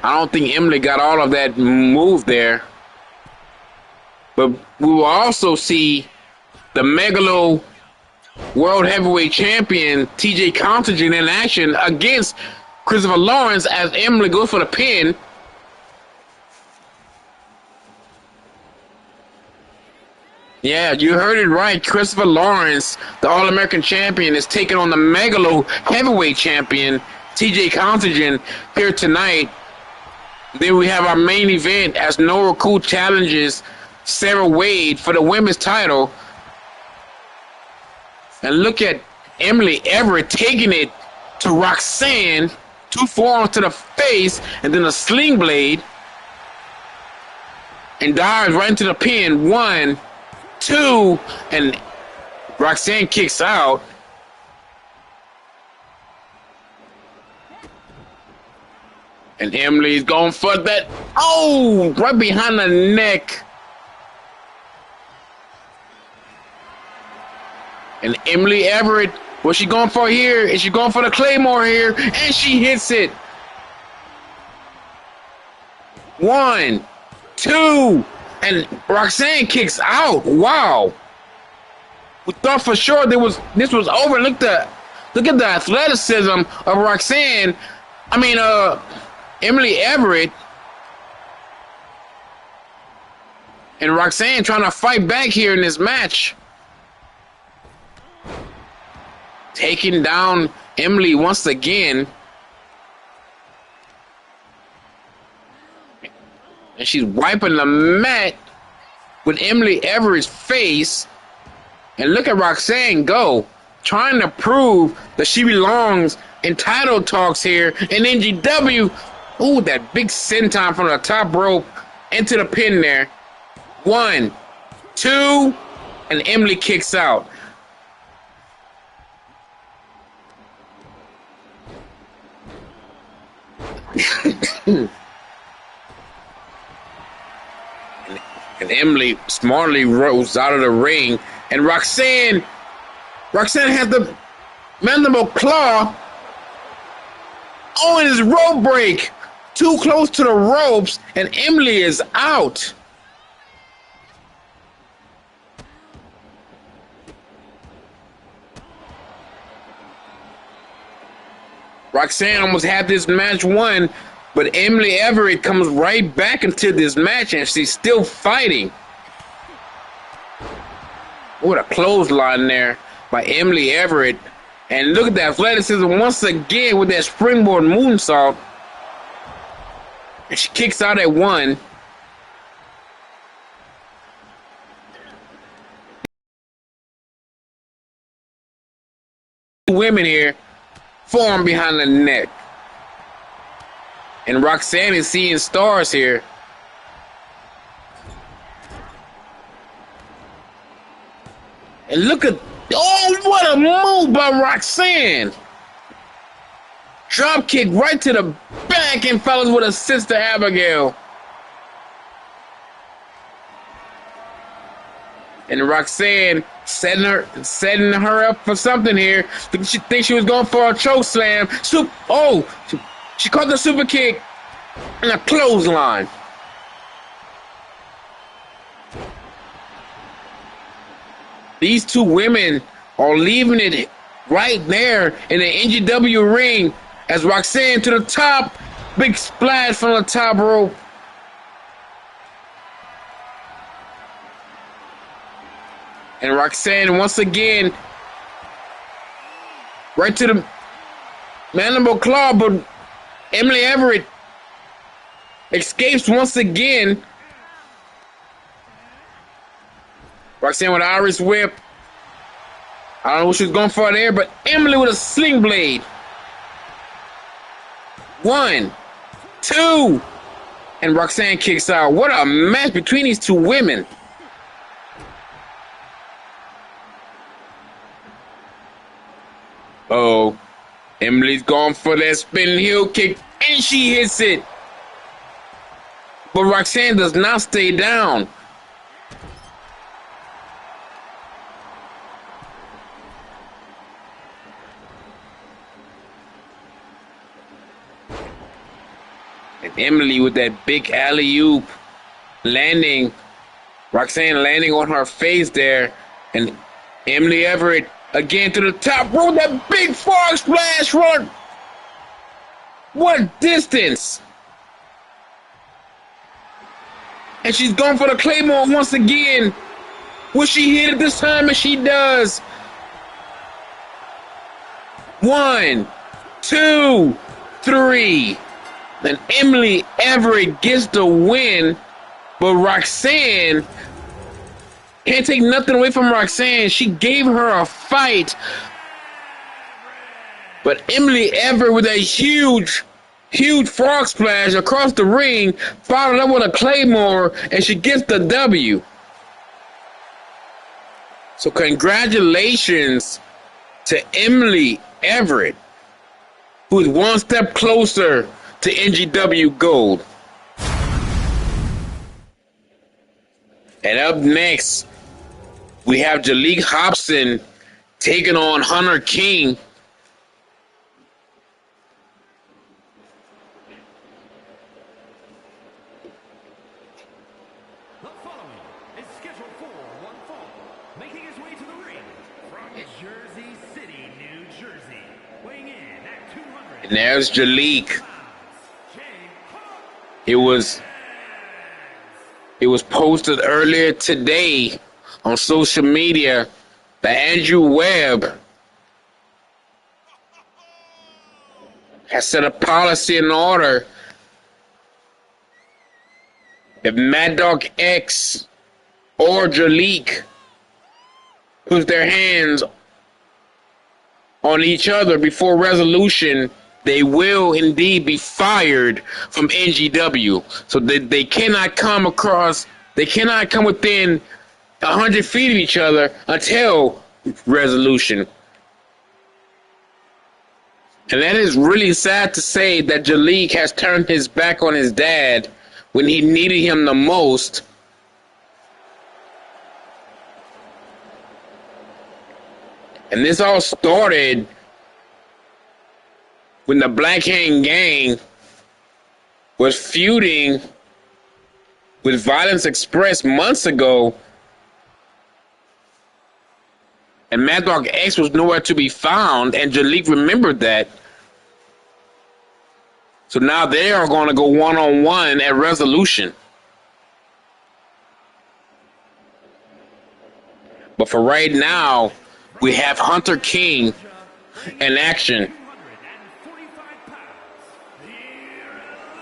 I don't think Emily got all of that move there. But we will also see the Megalo World Heavyweight Champion TJ Contingent in action against Christopher Lawrence as Emily goes for the pin. Yeah, you heard it right. Christopher Lawrence, the All-American Champion, is taking on the Megalo Heavyweight Champion, TJ Contingent, here tonight. Then we have our main event as Nora Cool challenges Sarah Wade for the women's title. And look at Emily Everett taking it to Roxanne. 2 forearms to the face and then a sling blade. And dives right into the pin. 1, 2, and Roxanne kicks out. And Emily's going for that. Oh, right behind the neck. And Emily Everett, what's she going for here? Is she going for the Claymore here? And she hits it. 1, 2, and Roxanne kicks out. Wow. We thought for sure this was over. Look at the athleticism of Roxanne. Emily Everett. And Roxanne trying to fight back here in this match. Taking down Emily once again. And she's wiping the mat with Emily Everett's face. And look at Roxanne go. Trying to prove that she belongs in title talks here in NGW. Ooh, that big senton from the top rope into the pin there. 1, 2, and Emily kicks out. And Emily smartly rose out of the ring, and Roxanne had the mandible claw. Oh, and his rope break. Too close to the ropes, and Emily is out. Roxanne almost had this match won, but Emily Everett comes right back into this match, and she's still fighting. What a clothesline there by Emily Everett. And look at the athleticism once again with that springboard moonsault. And she kicks out at one. Women here, forearm behind the neck. And Roxanne is seeing stars here. And look at, oh, what a move by Roxanne. Drop kick right to the back and follows with a Sister Abigail. And Roxanne setting her up for something here. She thinks she was going for a choke slam. She caught the super kick and a clothesline. These two women are leaving it right there in the NGW ring as Roxanne to the top. Big splash from the top rope. And Roxanne once again right to the mandible claw, but Emily Everett escapes once again. Roxanne with an Irish whip. I don't know what she was going for there, but Emily with a sling blade. 1, 2, and Roxanne kicks out. What a match between these two women. Oh, Emily's going for that spinning heel kick, and she hits it. But Roxanne does not stay down. And Emily with that big alley-oop landing. Roxanne landing on her face there. And Emily Everett again to the top rope. That big frog splash run. What distance. And she's going for the Claymore once again. Will she hit it this time? And she does. 1, 2, 3. Then Emily Everett gets the win, but Roxanne can't take nothing away from Roxanne. She gave her a fight. But Emily Everett with a huge frog splash across the ring, followed up with a Claymore, and she gets the W. So congratulations to Emily Everett, who's one step closer to NGW Gold. And up next, we have Jalek Hobson taking on Hunter King. The following is scheduled for one fall, making his way to the ring from Jersey City, New Jersey, weighing in at 200. And there's Jalek. It was posted earlier today on social media that Andrew Webb has set a policy in order. If Mad Dog X or Jalek put their hands on each other before resolution, they will indeed be fired from NGW. So they cannot come within 100 feet of each other until resolution. And that is really sad to say that Jalik has turned his back on his dad when he needed him the most. And this all started when the Black Hand Gang was feuding with Violence Express months ago. And Mad Dog X was nowhere to be found, and Jalik remembered that. So now they are going to go one-on-one at Resolution. But for right now, we have Hunter King in action.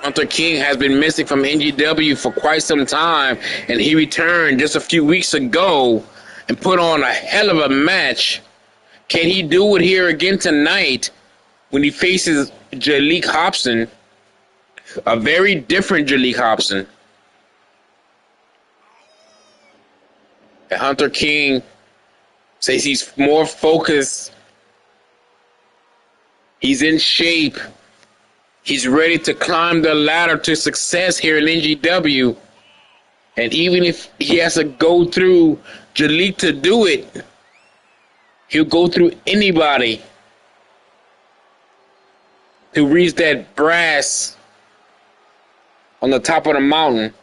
Hunter King has been missing from NGW for quite some time, and he returned just a few weeks ago and put on a hell of a match. Can he do it here again tonight when he faces Jalik Hobson? A very different Jalik Hobson. And Hunter King says he's more focused. He's in shape. He's ready to climb the ladder to success here in NGW. And even if he has to go through Jalik to do it, he'll go through anybody to reach that brass on the top of the mountain.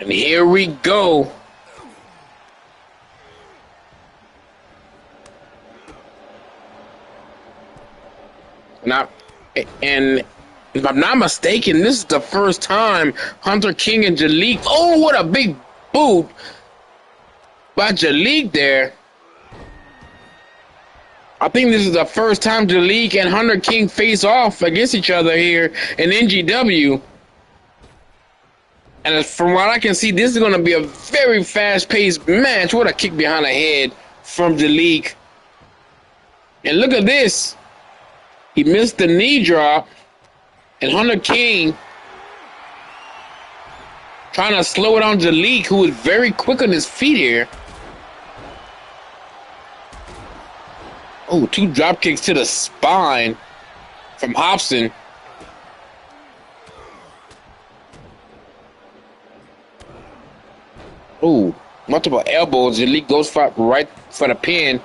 And here we go. Now, and if I'm not mistaken, this is the first time Hunter King and Jalik. Oh, what a big boot by Jalik there. I think this is the first time Jalik and Hunter King face off against each other here in NGW. And from what I can see, this is going to be a very fast-paced match. What a kick behind the head from Jalik. And look at this. He missed the knee drop. And Hunter King trying to slow down Jalik, who is very quick on his feet here. Oh, 2 drop kicks to the spine from Hobson. Oh, multiple elbows. Jalik goes right for the pin.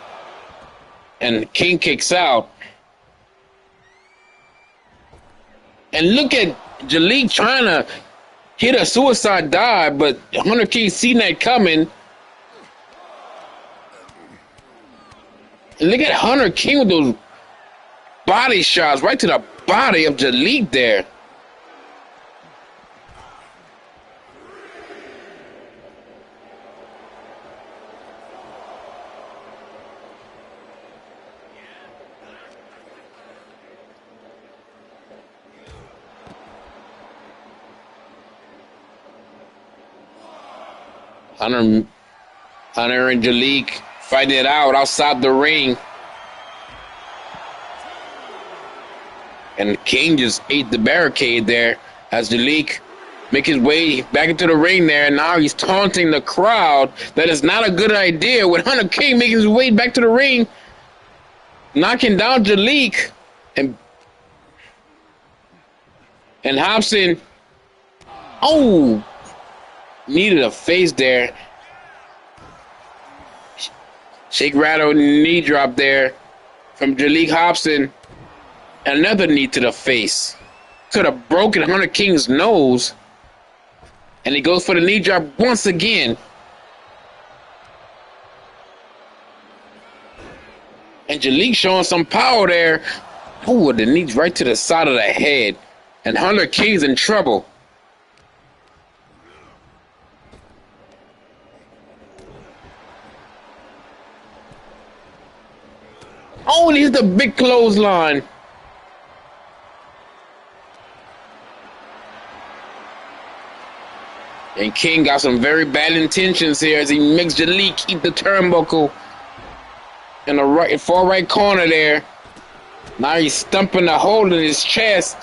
And King kicks out. And look at Jalik trying to hit a suicide dive, but Hunter King seen that coming. And look at Hunter King with those body shots right to the body of Jalik there. Hunter and Jalik fighting it out outside the ring. And King just ate the barricade there as Jalik make his way back into the ring there. And now he's taunting the crowd. That is not a good idea. With Hunter King making his way back to the ring, knocking down Jalik. And Hobson, oh, needed a face there. Shake, rattle, knee drop there from Jalik Hobson. Another knee to the face. Could have broken Hunter King's nose. And he goes for the knee drop once again. And Jalik showing some power there. Oh, the knee's right to the side of the head. And Hunter King's in trouble. Oh, and he's the big clothesline. And King got some very bad intentions here as he makes Jalik eat the turnbuckle in the right, far right corner there. Now he's stumping a hole in his chest.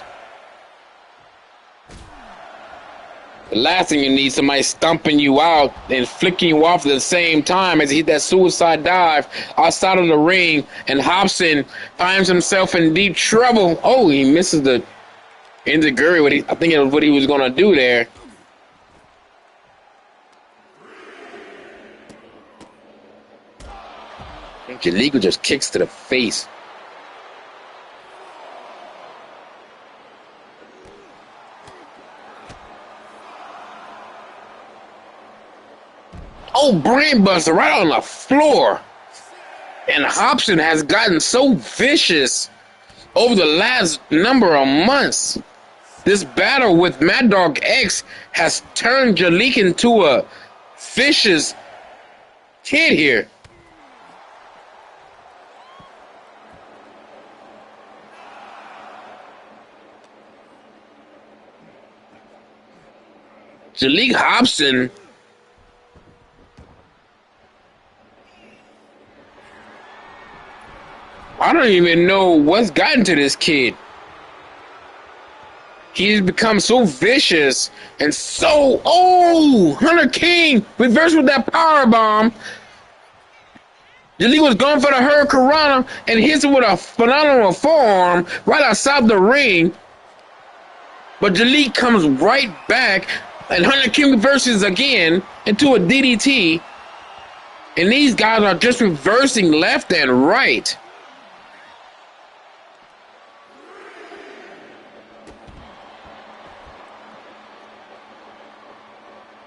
The last thing you need is somebody stumping you out and flicking you off at the same time as he hit that suicide dive outside of the ring, and Hobson finds himself in deep trouble. Oh, he misses the enziguri. I think it was what he was going to do there. Jalico just kicks to the face. Oh, brainbuster right on the floor. And Hobson has gotten so vicious over the last number of months. This battle with Mad Dog X has turned Jalik into a vicious kid here. Jalik Hobson I don't even know what's gotten to this kid. He's become so vicious and so... Oh! Hunter King reversed with that power bomb. Jalik was going for the Hurricanrana and hits him with a phenomenal forearm right outside the ring. But Jalik comes right back and Hunter King reverses again into a DDT. And these guys are just reversing left and right.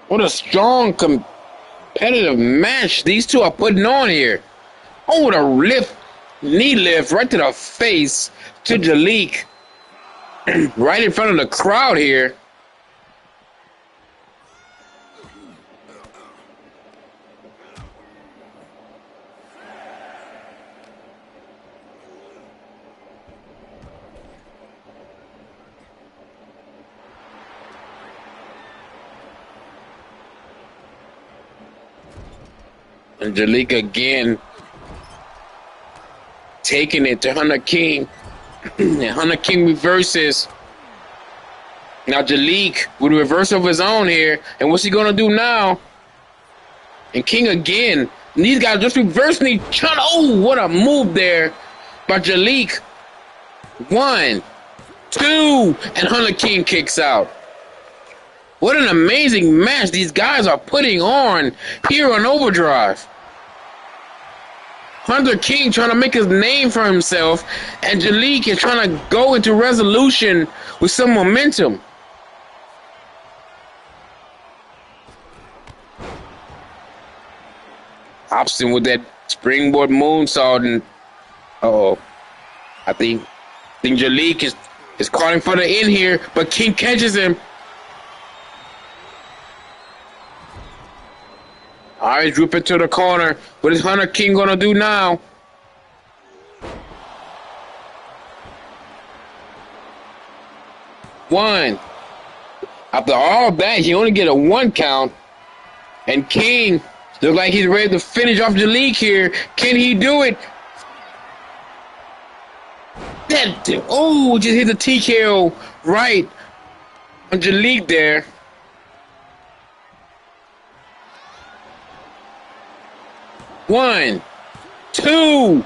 What a strong competitive match these two are putting on here. Oh, what a knee lift right to the face to Jalik. Right in front of the crowd here. And Jalik again taking it to Hunter King. And Hunter King reverses. Now Jalik with a reverse of his own here. And what's he going to do now? And King again. And these guys just reversing each other. Oh, what a move there by Jalik. 1, 2, and Hunter King kicks out. What an amazing match these guys are putting on here on Overdrive. Hunter King trying to make his name for himself, and Jalik is trying to go into Resolution with some momentum. Hobson with that springboard moonsault, and I think Jalik is calling for the end here, but King catches him. All right, droop it to the corner. What is Hunter King going to do now? One. After all that, he only get a 1 count. And King looks like he's ready to finish off Jalik here. Can he do it? Just hit the TKO right on Jalik there. 1, 2,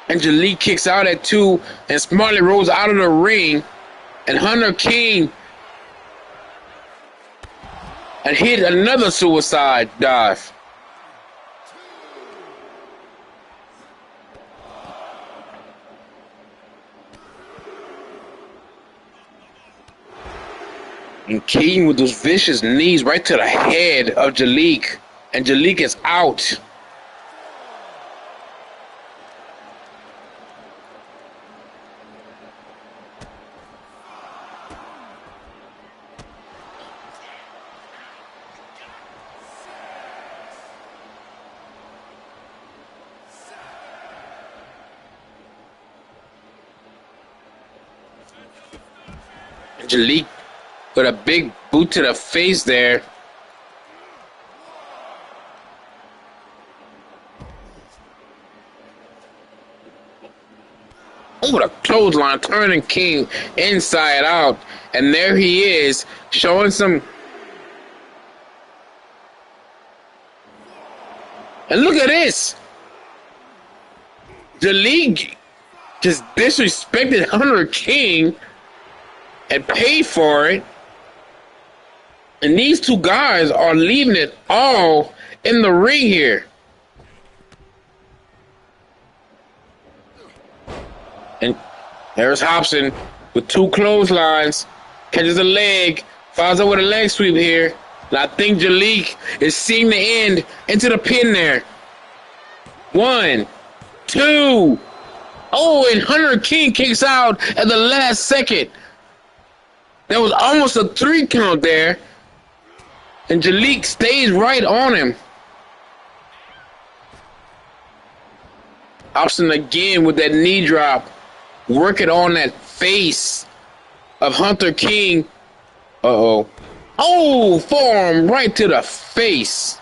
and Jalik kicks out at 2 and smartly rolls out of the ring, and Hunter King and hit another suicide dive. And King with those vicious knees right to the head of Jalik. And Jalik is out. Jalik with a big boot to the face there. Oh, what a clothesline, turning King inside out. And there he is, showing some. And look at this. The league just disrespected Hunter King and paid for it. And these two guys are leaving it all in the ring here. And there's Hobson with two clotheslines, catches a leg, follows up with a leg sweep here. And I think Jalik is seeing the end into the pin there. 1, 2. Oh, and Hunter King kicks out at the last second. There was almost a 3 count there. And Jalik stays right on him. Hobson again with that knee drop. Working on that face of Hunter King. Uh-oh. Oh, forearm right to the face.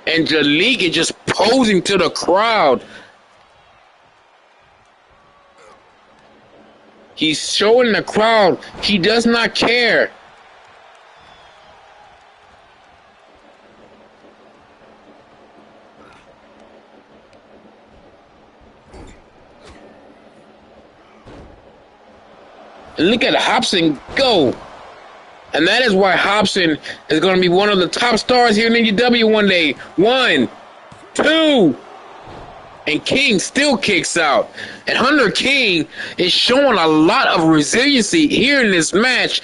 And Jalik is just posing to the crowd. He's showing the crowd he does not care. And look at Hobson go. And that is why Hobson is going to be one of the top stars here in AEW one day. 1, 2. And King still kicks out. And Hunter King is showing a lot of resiliency here in this match.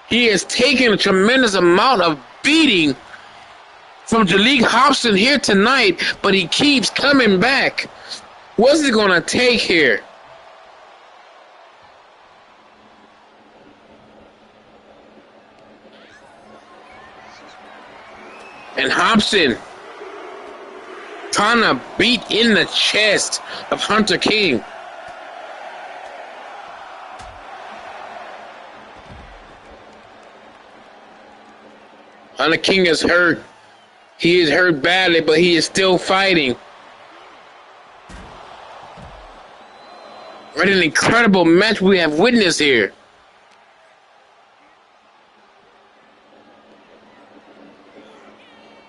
He has taken a tremendous amount of beating from Jalik Hobson here tonight, but he keeps coming back. What's it going to take here? And Hobson trying to beat in the chest of Hunter King. Hunter King is hurt. He is hurt badly, but he is still fighting. What an incredible match we have witnessed here.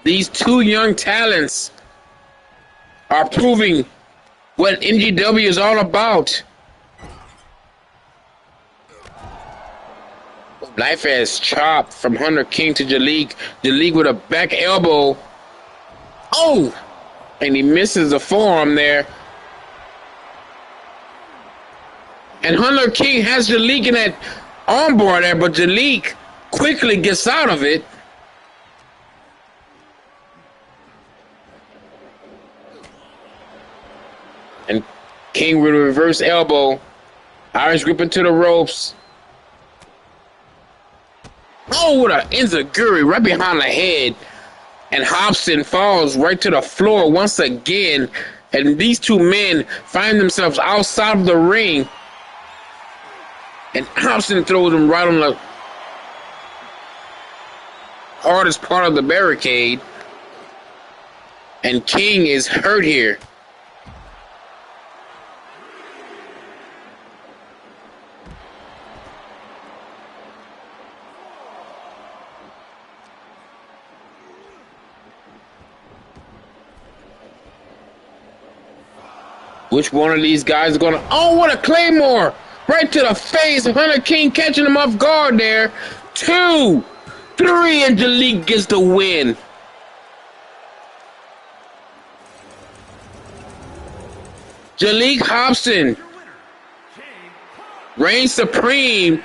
These two young talents are proving what NGW is all about. Knife has chopped from Hunter King to Jalik. Jalik with a back elbow. Oh! And he misses the forearm there. And Hunter King has Jalik in that armbar there, but Jalik quickly gets out of it. And King with a reverse elbow. Irish grip into the ropes. Oh, what an enziguri right behind the head. And Hobson falls right to the floor once again. And these two men find themselves outside of the ring. And Hobson throws him right on the hardest part of the barricade. And King is hurt here. Which one of these guys is going to... Oh, what a Claymore! Right to the face of Hunter King, catching him off guard there. 2, 3, and Jalik gets the win. Jalik Hobson reigns supreme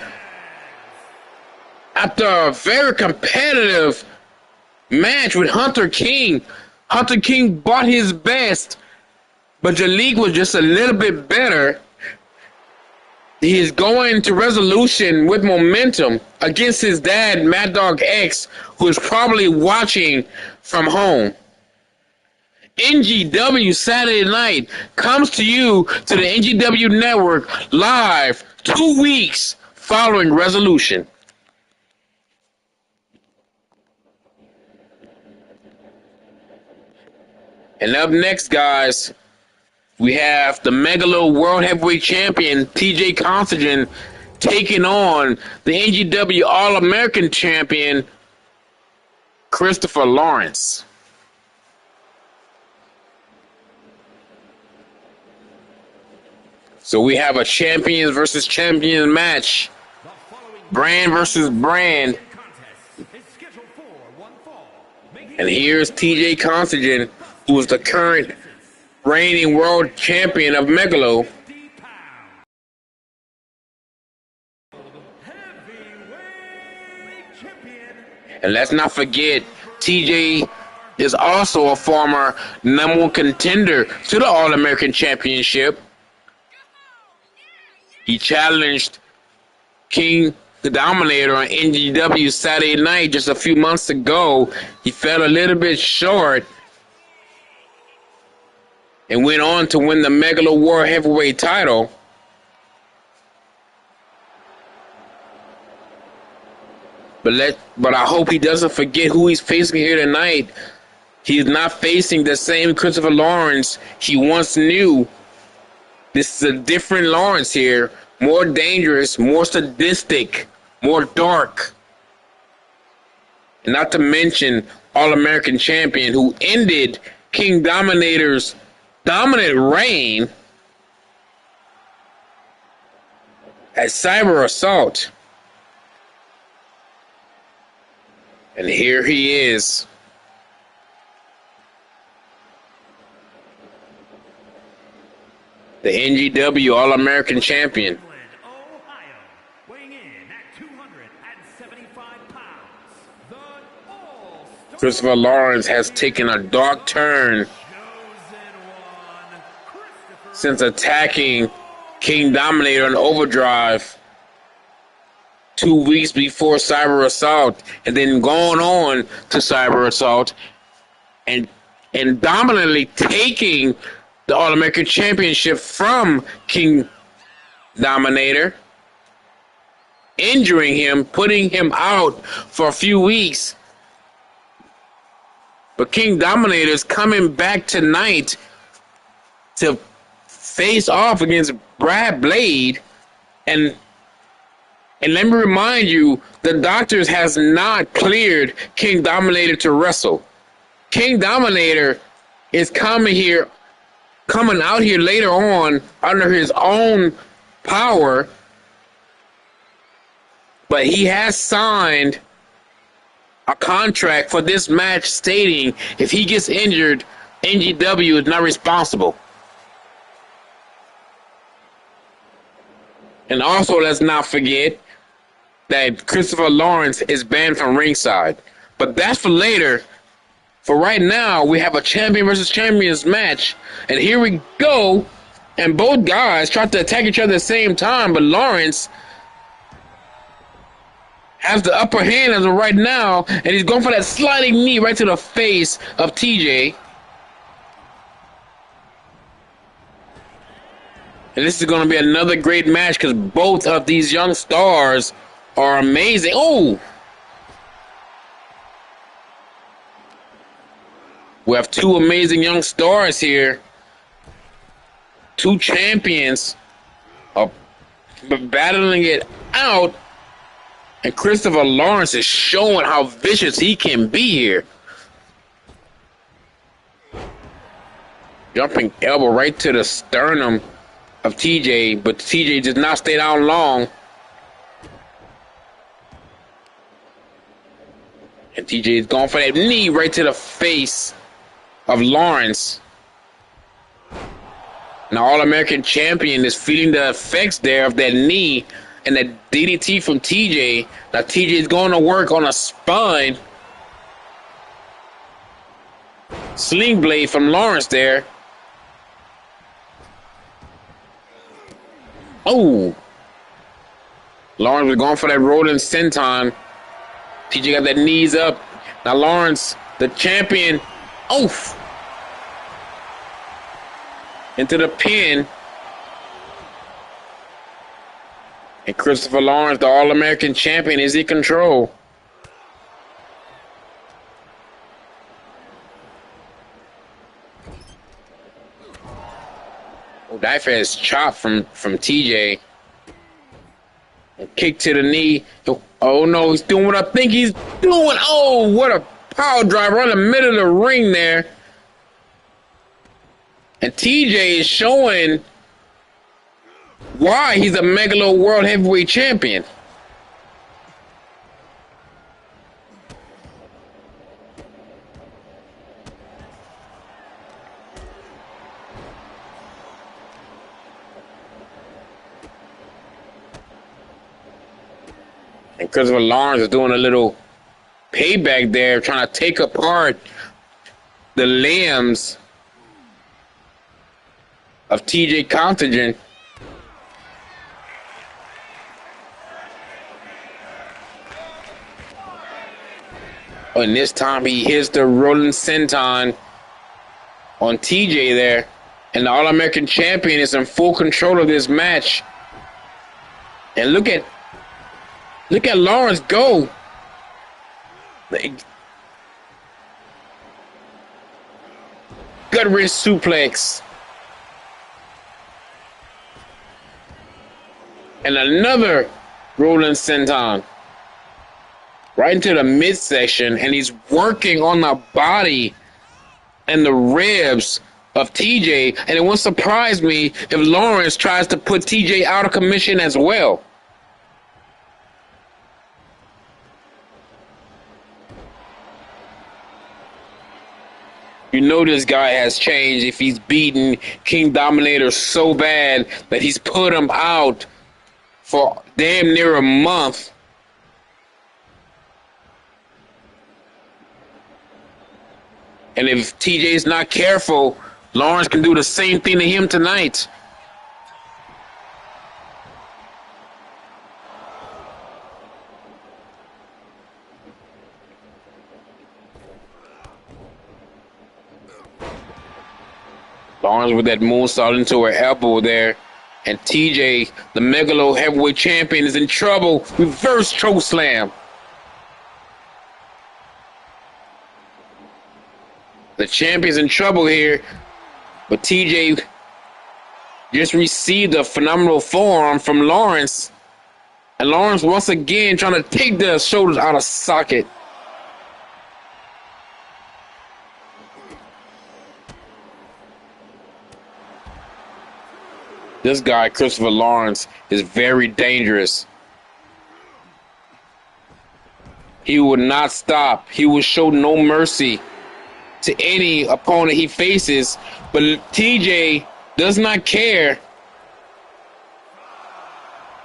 after a very competitive match with Hunter King. Hunter King bought his best, but Jalik was just a little bit better. He is going to Resolution with momentum against his dad, Mad Dog X, who is probably watching from home. NGW Saturday Night comes to you to the NGW Network live 2 weeks following Resolution. And up next, guys, we have the Megalo World Heavyweight Champion, TJ Considine, taking on the NGW All-American Champion, Christopher Lawrence. So we have a champions versus champions match. Brand versus brand. And here's TJ Considine, who is the current reigning world champion of Megalo. And let's not forget, TJ is also a former #1 contender to the All-American Championship. He challenged King the Dominator on NGW Saturday Night just a few months ago. He fell a little bit short and went on to win the Megalo World Heavyweight title. But I hope he doesn't forget who he's facing here tonight. He's not facing the same Christopher Lawrence he once knew. This is a different Lawrence here, more dangerous, more sadistic, more dark. And not to mention All-American Champion, who ended King Dominator's dominant reign at Cyber Assault. And here he is. The NGW All-American Champion. Christopher Lawrence has taken a dark turn since attacking King Dominator on Overdrive 2 weeks before Cyber Assault, and then going on to Cyber Assault and dominantly taking the All-American Championship from King Dominator, injuring him, putting him out for a few weeks. But King Dominator is coming back tonight to face off against Brad Blade. And let me remind you, the doctors has not cleared King Dominator to wrestle. King Dominator is coming out here later on under his own power, but he has signed a contract for this match stating if he gets injured, NGW is not responsible. And also, let's not forget that Christopher Lawrence is banned from ringside. But that's for later. For right now, we have a champion versus champions match. And here we go. And both guys try to attack each other at the same time. But Lawrence has the upper hand as of right now. And he's going for that sliding knee right to the face of TJ. And this is going to be another great match because both of these young stars are amazing. Oh! We have two amazing young stars here. Two champions are battling it out. And Christopher Lawrence is showing how vicious he can be here. Jumping elbow right to the sternum of TJ, but TJ does not stay down long. And TJ is going for that knee right to the face of Lawrence. Now, All-American Champion is feeling the effects there of that knee and that DDT from TJ. Now, TJ is going to work on a spine sling blade from Lawrence there. Oh! Lawrence was going for that rolling senton. TJ got that knees up. Now Lawrence, the champion. Oof! into the pin. And Christopher Lawrence, the All-American champion, is in control. Oh, knife has chopped from TJ. A kick to the knee. Oh no, he's doing what I think he's doing. Oh, what a power drive right in the middle of the ring there. And TJ is showing why he's a Megalo World Heavyweight Champion. And Christopher Lawrence is doing a little payback there, trying to take apart the limbs of TJ Compton. And this time he hits the rolling senton on TJ there. And the All-American champion is in full control of this match. And look at Lawrence go. Gut wrist suplex. And another rolling senton. Right into the midsection, and he's working on the body and the ribs of TJ. And it won't surprise me if Lawrence tries to put TJ out of commission as well. You know this guy has changed if he's beaten King Dominator so bad that he's put him out for damn near a month. And if TJ's not careful, Lawrence can do the same thing to him tonight. Lawrence with that moonsault into her elbow there. And TJ, the Megalo Heavyweight Champion, is in trouble. Reverse chokeslam. The champion's in trouble here, but TJ just received a phenomenal forearm from Lawrence. And Lawrence once again trying to take the shoulders out of socket. This guy, Christopher Lawrence, is very dangerous. He will not stop. He will show no mercy to any opponent he faces, but TJ does not care.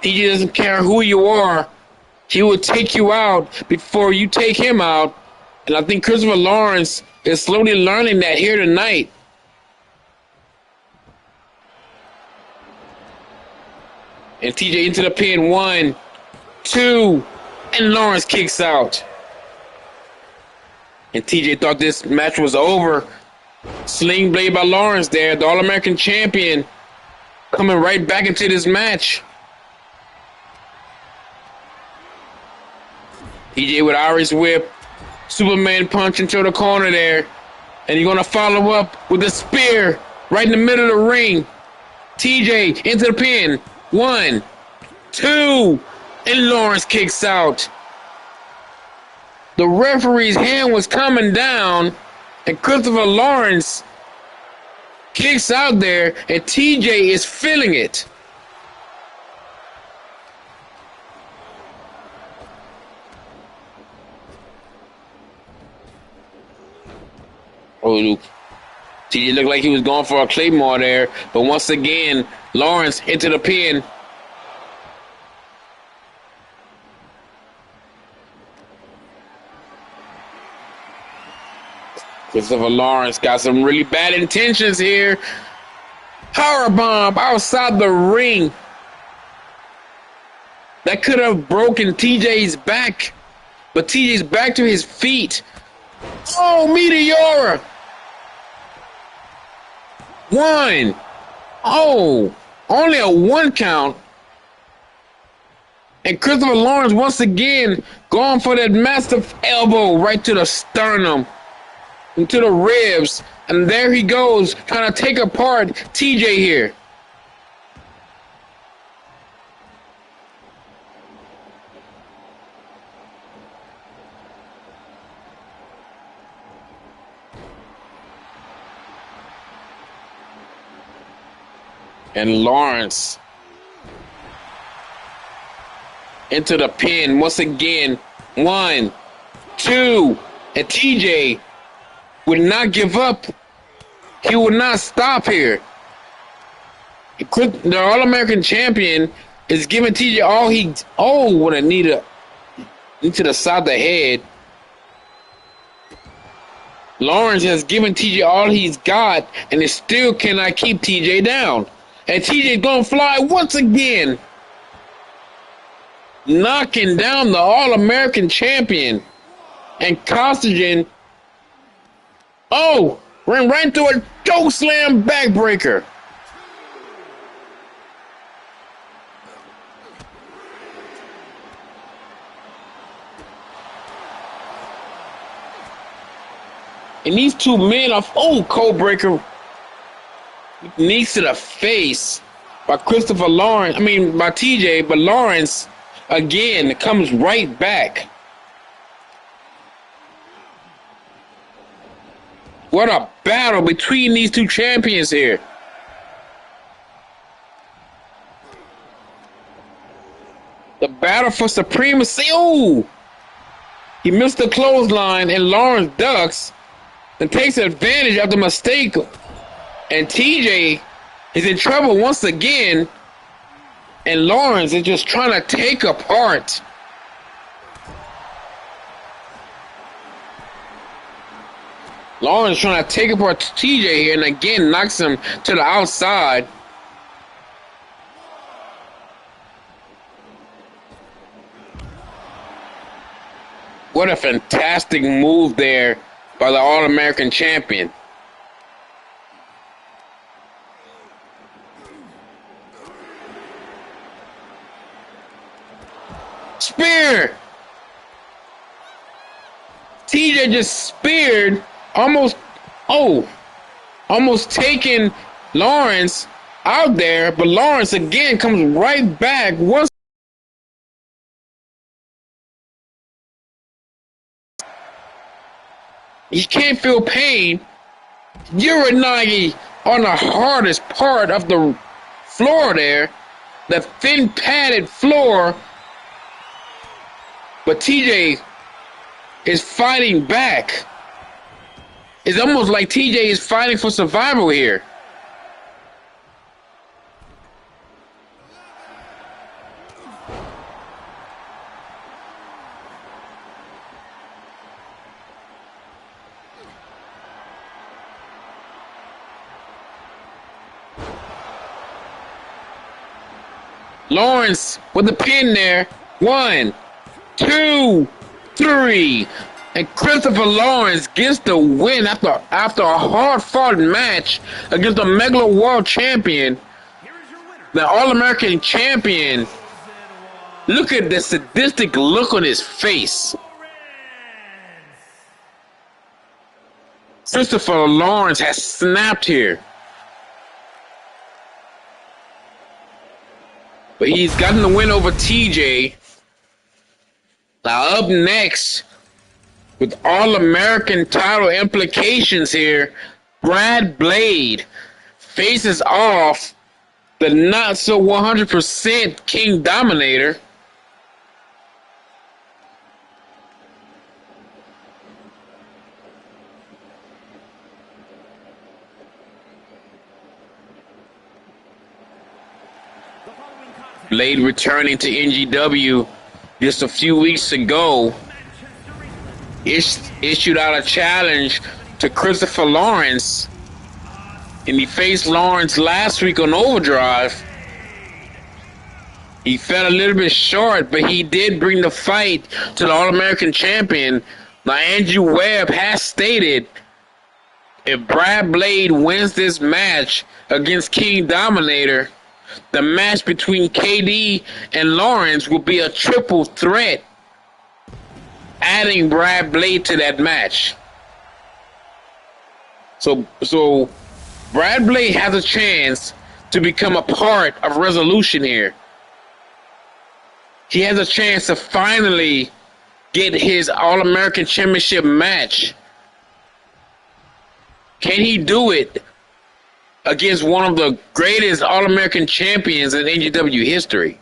TJ doesn't care who you are. He will take you out before you take him out. And I think Christopher Lawrence is slowly learning that here tonight. And TJ into the pin. 1, 2, and Lawrence kicks out. And TJ thought this match was over. Sling blade by Lawrence there, the All-American champion, coming right back into this match. TJ with Irish whip, Superman punch into the corner there. And he's going to follow up with a spear right in the middle of the ring. TJ into the pin. 1, 2, and Lawrence kicks out. The referee's hand was coming down, and Christopher Lawrence kicks out there, and TJ is feeling it. Oh, TJ looked like he was going for a Claymore there, but once again, Lawrence into the pin. Christopher Lawrence got some really bad intentions here. Powerbomb outside the ring. That could have broken TJ's back, but TJ's back to his feet. Oh, Meteora. 1, Oh, only a 1 count. And Christopher Lawrence once again going for that massive elbow right to the sternum, into the ribs. And there he goes, trying to take apart TJ here. And Lawrence into the pin once again. 1, 2, and TJ would not give up. He would not stop here. The All-American champion is giving TJ all he... Oh, what a knee into the side of the head. Lawrence has given TJ all he's got, and it still cannot keep TJ down. And TJ gonna fly once again, knocking down the All-American champion. And Costigan, ran right into a choke slam backbreaker. And these two men are, code breaker. Knees to the face by Christopher Lawrence. By TJ, but Lawrence again comes right back. What a battle between these two champions here. The battle for supremacy. He missed the clothesline, and Lawrence ducks and takes advantage of the mistake. And TJ is in trouble once again. And Lawrence is just trying to take apart. Lawrence trying to take apart TJ here, and again knocks him to the outside. What a fantastic move there by the All-American champion. Spear! TJ just speared, almost taking Lawrence out there, but Lawrence again comes right back once. He can't feel pain. Uranagi on the hardest part of the floor there, the thin padded floor. But TJ is fighting back. It's almost like TJ is fighting for survival here. Lawrence with the pin there. 1, 2, 3. And Christopher Lawrence gets the win after a hard-fought match against the Megalo World Champion, the All-American Champion. Look at the sadistic look on his face. Christopher Lawrence has snapped here. But he's gotten the win over TJ. Now up next, with All-American title implications here, Brad Blade faces off the not-so 100% King Dominator. Blade returning to NGW just a few weeks ago, issued out a challenge to Christopher Lawrence, and he faced Lawrence last week on Overdrive. He fell a little bit short, but he did bring the fight to the All-American champion. Now, Andrew Webb has stated If Brad Blade wins this match against King Dominator, the match between KD and Lawrence will be a triple threat, adding Brad Blade to that match. So Brad Blade has a chance to become a part of Resolution here. He has a chance to finally get his All-American Championship match. Can he do it against one of the greatest All-American champions in AEW history?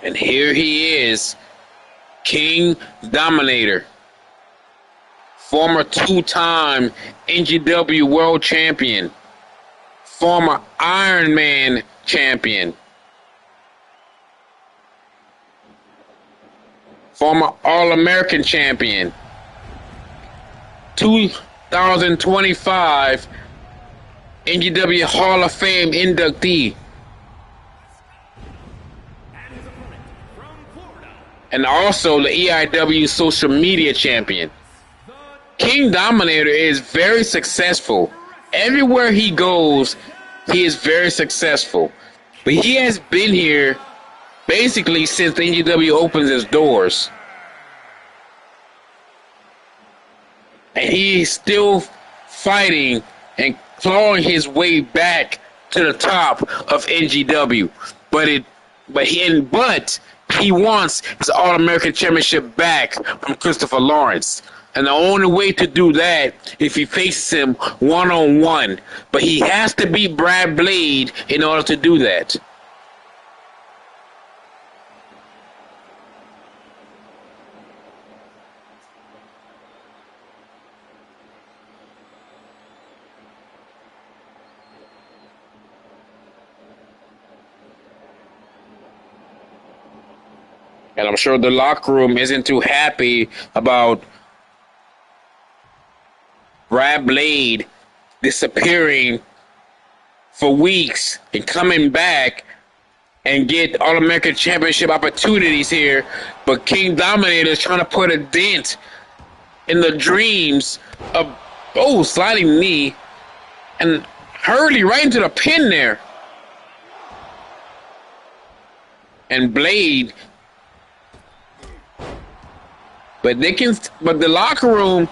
And here he is, King Dominator, former two-time NGW World Champion, former Iron Man champion, former All-American champion, 2025 NGW Hall of Fame inductee, and also the EIW social media champion. King Dominator is very successful. Everywhere he goes, he is very successful. But he has been here basically since the NGW opens its doors. And he is still fighting and clawing his way back to the top of NGW. But he wants his All-American Championship back from Christopher Lawrence. And the only way to do that if he faces him one-on-one. But he has to beat Brad Blade in order to do that. And I'm sure the locker room isn't too happy about Brad Blade disappearing for weeks and coming back and get All-American Championship opportunities here. But King Dominator is trying to put a dent in the dreams of, sliding knee, and Hurley right into the pin there. And Blade, but the locker room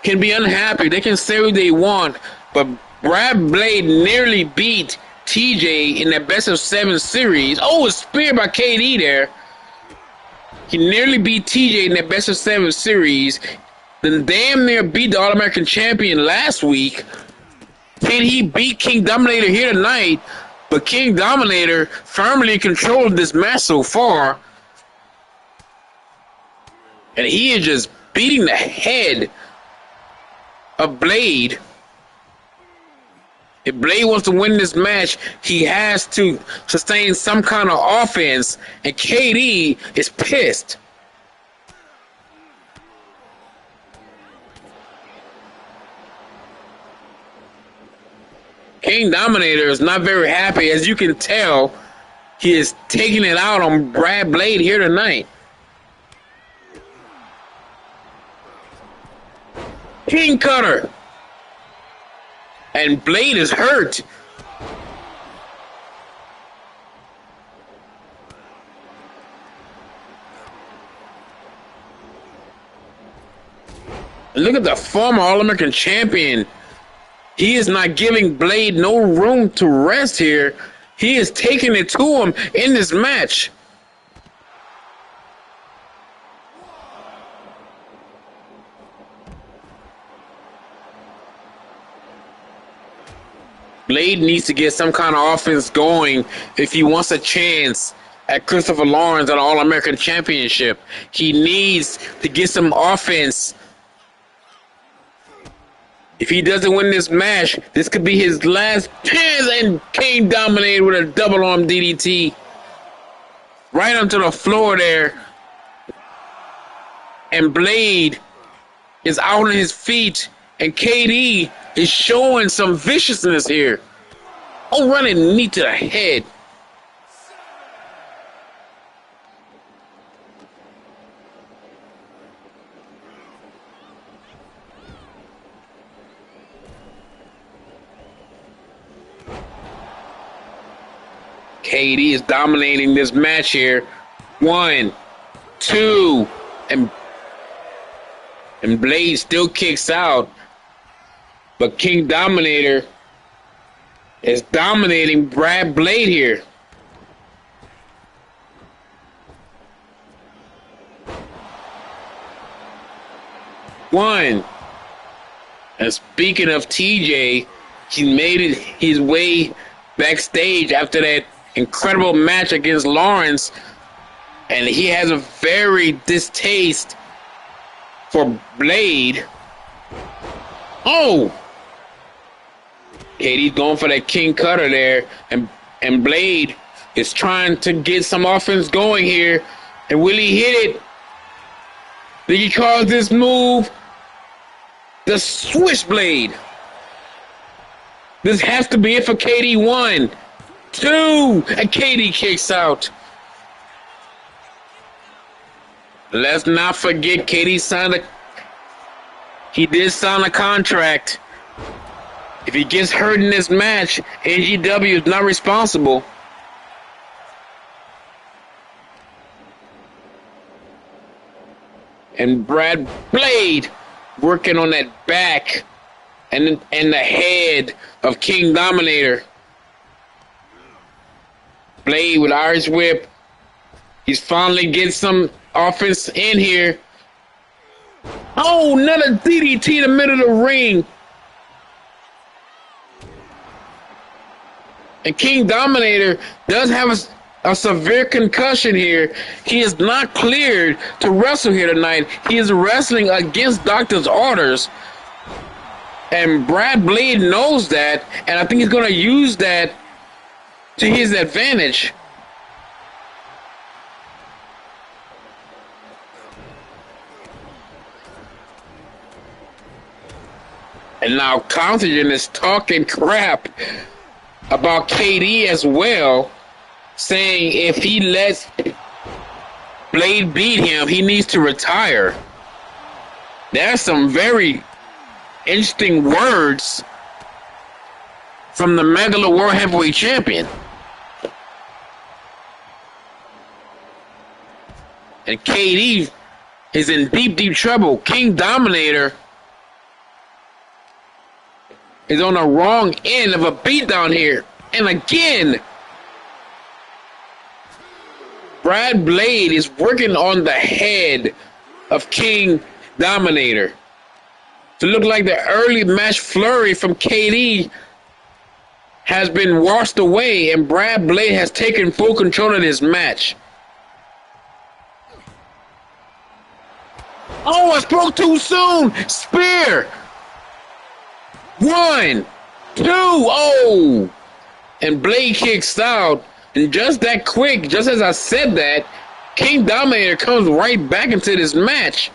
can be unhappy. They can say what they want, but Brad Blade nearly beat TJ in that best of 7 series. A spear by KD there. He nearly beat TJ in that best of 7 series. Then damn near beat the All-American champion last week. Can he beat King Dominator here tonight? But King Dominator firmly controlled this match so far. And he is just beating the head of Blade. If Blade wants to win this match, he has to sustain some kind of offense, and KD is pissed. King Dominator is not very happy. As you can tell, he is taking it out on Brad Blade here tonight. King Cutter. And Blade is hurt. And look at the former All-American champion. He is not giving Blade no room to rest here. He is taking it to him in this match. Blade needs to get some kind of offense going if he wants a chance at Christopher Lawrence at an All-American Championship. He needs to get some offense. If he doesn't win this match, this could be his last chance, and King dominated with a double arm DDT right onto the floor there. And Blade is out on his feet, and KD is showing some viciousness here. Running knee to the head. KD is dominating this match here. 1, 2, and Blade still kicks out. But King Dominator is dominating Brad Blade here. One. And speaking of TJ, he made it his way backstage after that incredible match against Lawrence, and he has a very distaste for Blade. Oh! KD's going for that King Cutter there, and Blade is trying to get some offense going here. And will he hit it? Did he call this move the Switchblade? This has to be it for KD. 1, 2, and KD kicks out. Let's not forget KD he did sign a contract. If he gets hurt in this match, AGW is not responsible. And Brad Blade working on that back and the head of King Dominator. Blade with Irish Whip. He's finally getting some offense in here. Oh, another DDT in the middle of the ring. And King Dominator does have a severe concussion here. He is not cleared to wrestle here tonight. He is wrestling against doctor's orders. And Brad Blade knows that, and I think he's going to use that to his advantage. And now Contagion is talking crap about KD as well, saying if he lets Blade beat him, he needs to retire. There's some very interesting words from the Megalo World Heavyweight Champion. And KD is in deep, deep trouble. King Dominator is on the wrong end of a beatdown here. And again, Brad Blade is working on the head of King Dominator. To look like the early match flurry from KD has been washed away, and Brad Blade has taken full control of this match. Oh, I spoke too soon. Spear. 1, 2, oh. And Blade kicks out. And just that quick, just as I said that, King Dominator comes right back into this match.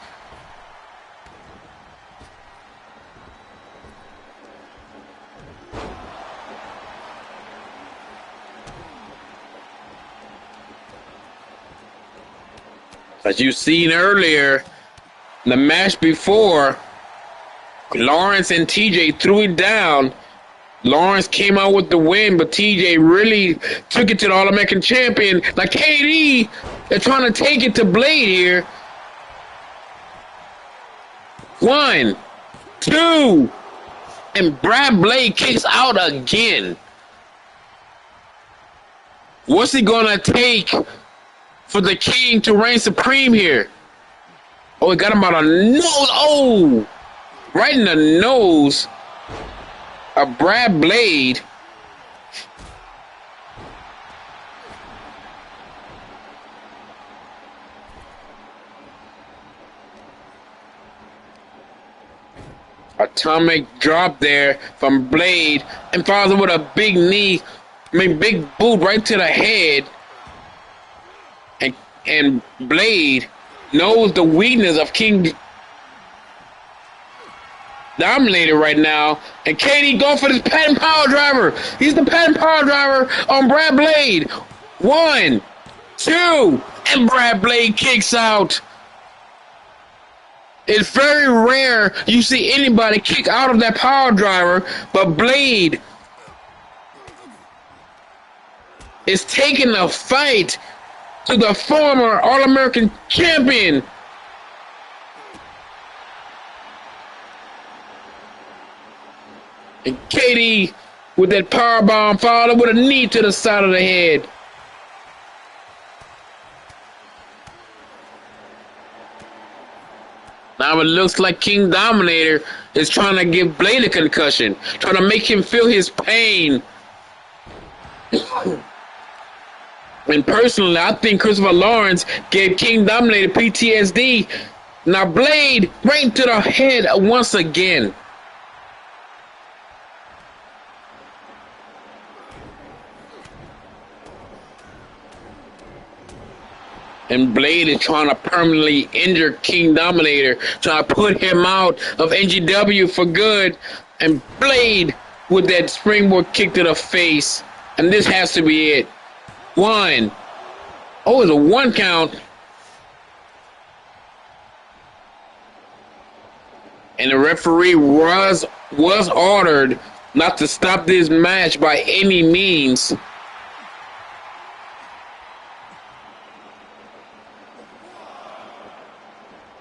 As you've seen earlier, the match before, Lawrence and TJ threw it down. Lawrence came out with the win, but TJ really took it to the All-American champion. Like KD, they're trying to take it to Blade here. 1, 2, and Brad Blade kicks out again. What's he gonna take for the King to reign supreme here? Oh, he got him out of nose. Oh, right in the nose of Brad Blade. Atomic drop there from Blade, and follows with a big knee, big boot right to the head. And Blade knows the weakness of King Dominator right now, and KD going for this patent power driver. He's the patent power driver on Brad Blade. 1, 2, and Brad Blade kicks out. It's very rare you see anybody kick out of that power driver, but Blade is taking the fight to the former All-American champion. And Katie with that powerbomb followed with a knee to the side of the head. Now it looks like King Dominator is trying to give Blade a concussion, trying to make him feel his pain. And personally, I think Christopher Lawrence gave King Dominator PTSD. Now Blade right to the head once again. And Blade is trying to permanently injure King Dominator, trying to put him out of NGW for good. And Blade with that springboard kick to the face. And this has to be it. One. Oh, it's a 1 count. And the referee was ordered not to stop this match by any means.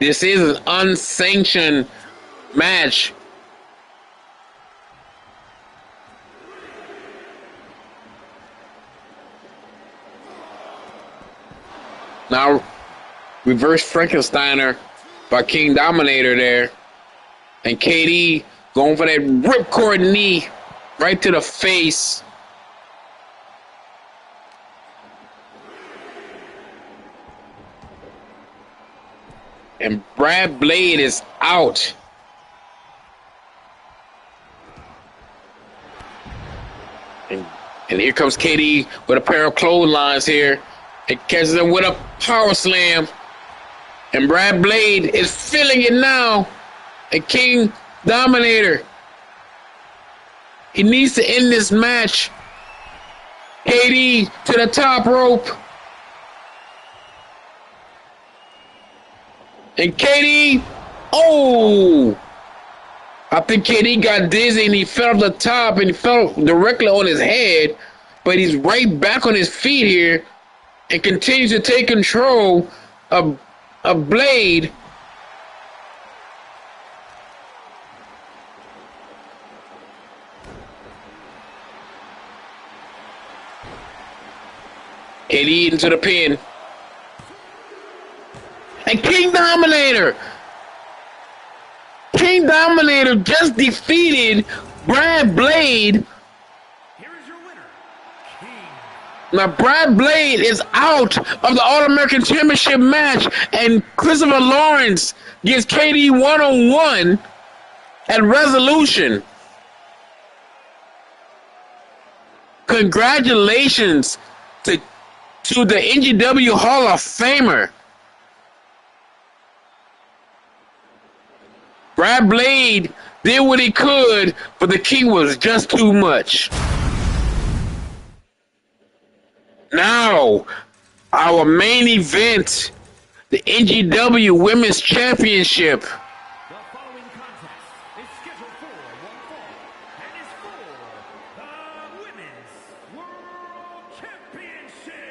This is an unsanctioned match. Now, reverse Frankensteiner by King Dominator there. And KD going for that ripcord knee right to the face. And Brad Blade is out. And here comes KD with a pair of clotheslines here. It catches him with a power slam. And Brad Blade is feeling it now. And King Dominator, he needs to end this match. KD to the top rope. And KD, oh! I think KD got dizzy and he fell off the top and he fell directly on his head. But he's right back on his feet here and continues to take control of Blade. KD into the pin. And King Dominator just defeated Brad Blade. Here is your winner, King. Now Brad Blade is out of the All-American Championship match, and Christopher Lawrence gets KD one-on-one at Resolution. Congratulations to the NGW Hall of Famer. Brad Blade did what he could, but the King was just too much. Now, our main event, the NGW Women's Championship. The following contest is scheduled for one fall and is for the Women's World Championship.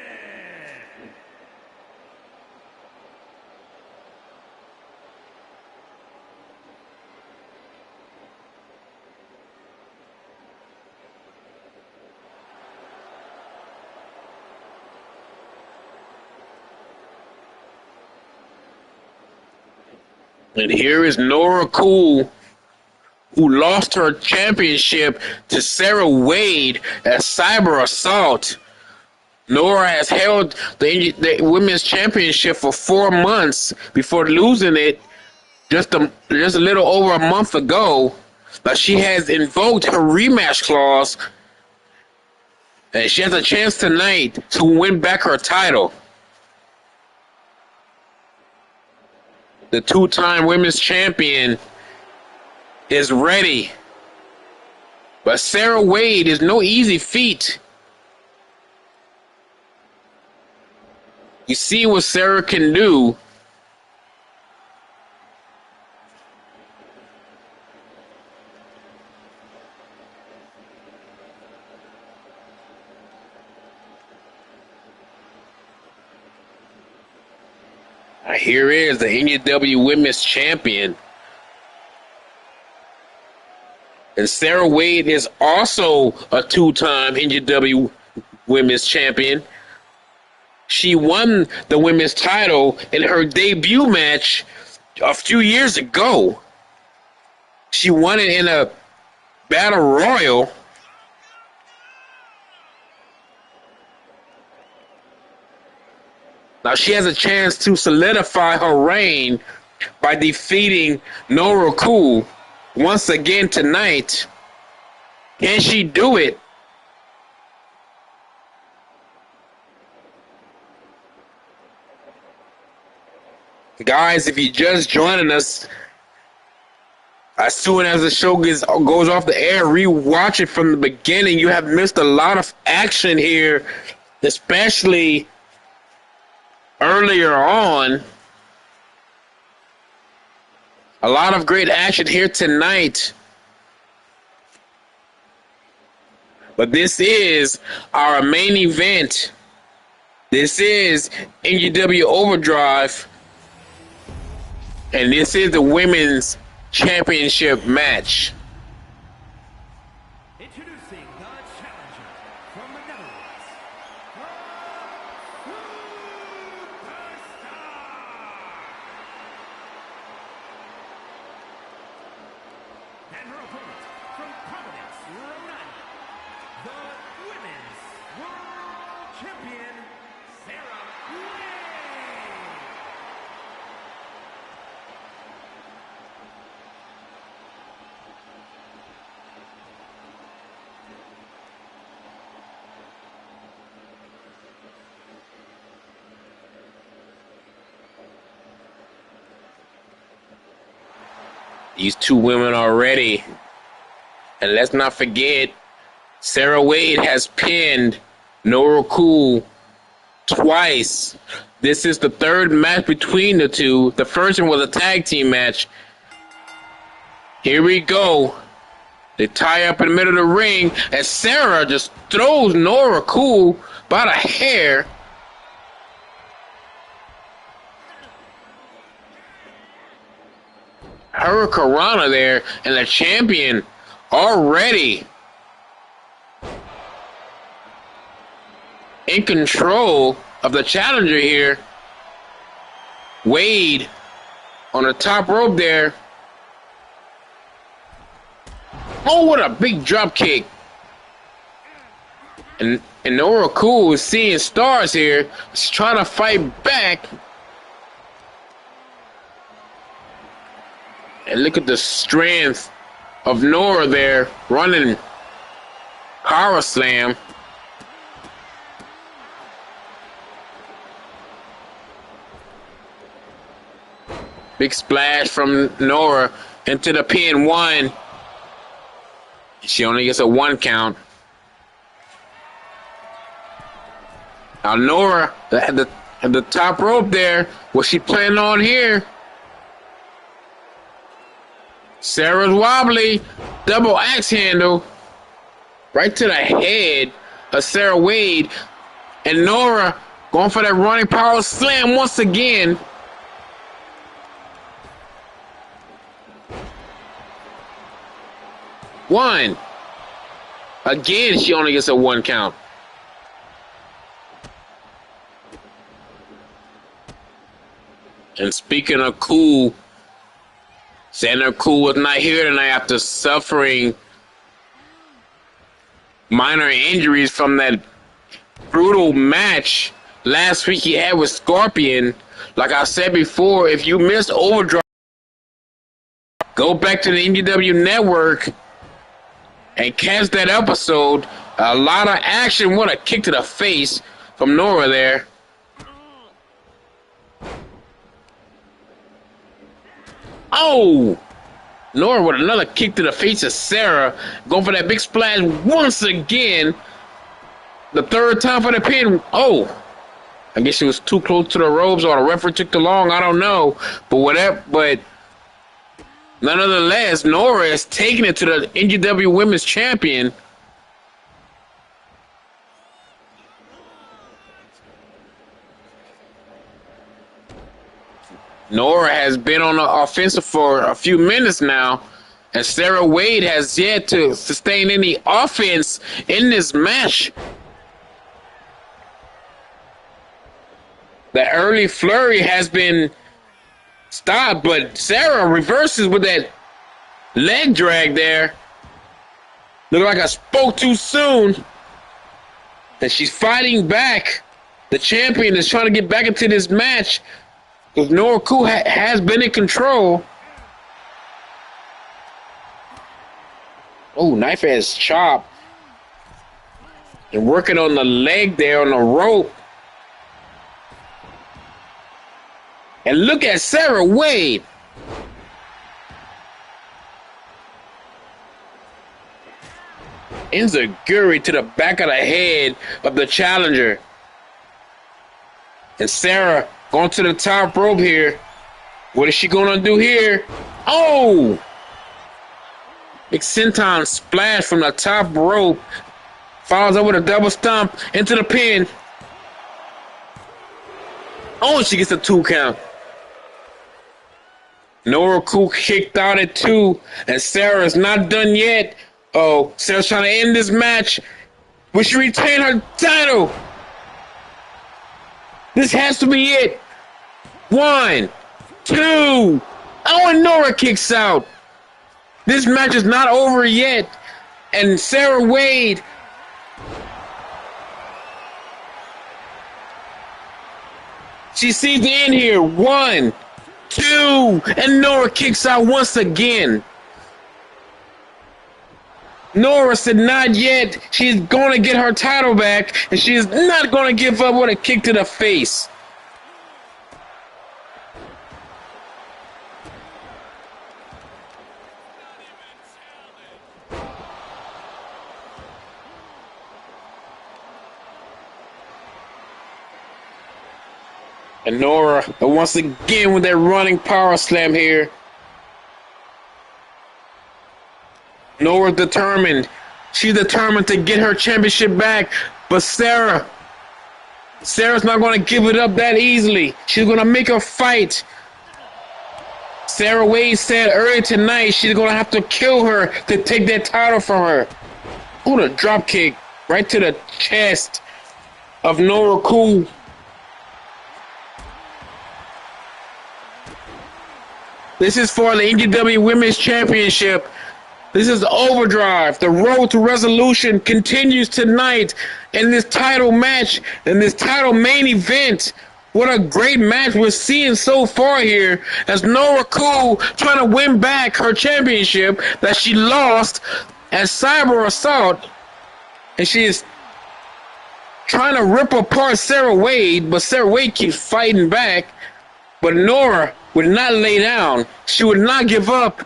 And here is Nora Cool, who lost her championship to Sarah Wade at Cyber Assault. Nora has held the Women's Championship for 4 months before losing it just a little over a month ago. But she has invoked her rematch clause, and she has a chance tonight to win back her title. The two-time women's champion is ready. But Sarah Wade is no easy feat. You see what Sarah can do. Here is the NJW Women's Champion. And Sarah Wade is also a two-time NJW Women's Champion. She won the women's title in her debut match a few years ago. She won it in a battle royal. Now she has a chance to solidify her reign by defeating Nora Cool once again tonight. Can she do it? Guys, if you're just joining us, as soon as the show goes off the air, rewatch it from the beginning. You have missed a lot of action here, especially earlier on. A lot of great action here tonight. But this is our main event. This is NJW Overdrive. And this is the Women's Championship match. Introducing the challenger from the Netherlands, the Superstar. And her opponent from Providence, Rhode Island, the Women's World Champion, Sarah Wade. These two women are ready. And let's not forget, Sarah Wade has pinned Nora Cool twice. This is the third match between the two. The first one was a tag team match. Here we go. They tie up in the middle of the ring as Sarah just throws Nora Cool by the hair. Hurricanrana there, and the champion already in control of the challenger here. Wade on the top rope there. Oh, what a big drop kick. And Nora Cool is seeing stars here. She's trying to fight back. And look at the strength of Nora there, running power slam. Big splash from Nora into the pin. One. She only gets a 1 count. Now Nora at the top rope there. What's she planning on here? Sarah's wobbly, double axe handle, right to the head of Sarah Wade. And Nora going for that running power slam once again. One. Again, she only gets a 1 count. And speaking of Cool, Sandra Cool was not here tonight after suffering minor injuries from that brutal match last week he had with Scorpion. Like I said before, if you missed Overdrive, go back to the NJW Network and catch that episode. A lot of action. What a kick to the face from Nora there. Oh! Nora with another kick to the face of Sarah. Going for that big splash once again. The third time for the pin. Oh! I guess she was too close to the ropes or the referee took too long. I don't know. But whatever. But nonetheless, Nora is taking it to the NJW Women's Champion. Nora has been on the offensive for a few minutes now, and Sarah Wade has yet to sustain any offense in this match. The early flurry has been stopped, but Sarah reverses with that leg drag there. Looked like I spoke too soon. And she's fighting back. The champion is trying to get back into this match because Nora Koo has been in control. Oh, knife edge chop. And working on the leg there on the rope. And look at Sarah Wade. Enziguri to the back of the head of the challenger. And Sarah going to the top rope here. What is she going to do here? Oh! Big senton splash from the top rope. Follows up with a double stomp into the pin. Oh, she gets a 2 count. Nora Koo kicked out at 2, and Sarah's not done yet. Oh, Sarah's trying to end this match. Will she retain her title? This has to be it. 1, 2. Oh, and Nora kicks out. This match is not over yet. And Sarah Wade. She sees the end here. 1, 2. And Nora kicks out once again. Nora said not yet. She's going to get her title back, and she is not going to give up with a kick to the face. And Nora, once again with that running power slam here. Nora's determined. She's determined to get her championship back. But Sarah's not going to give it up that easily. She's going to make her fight. Sarah Wade said earlier tonight she's going to have to kill her to take that title from her. Ooh, the drop kick right to the chest of Nora Koo. This is for the NGW Women's Championship. This is Overdrive. The road to resolution continues tonight in this title match, in this title main event. What a great match we're seeing so far here as Nora Koo trying to win back her championship that she lost at Cyber Assault. And she is trying to rip apart Sarah Wade, but Sarah Wade keeps fighting back. But Nora would not lay down. She would not give up.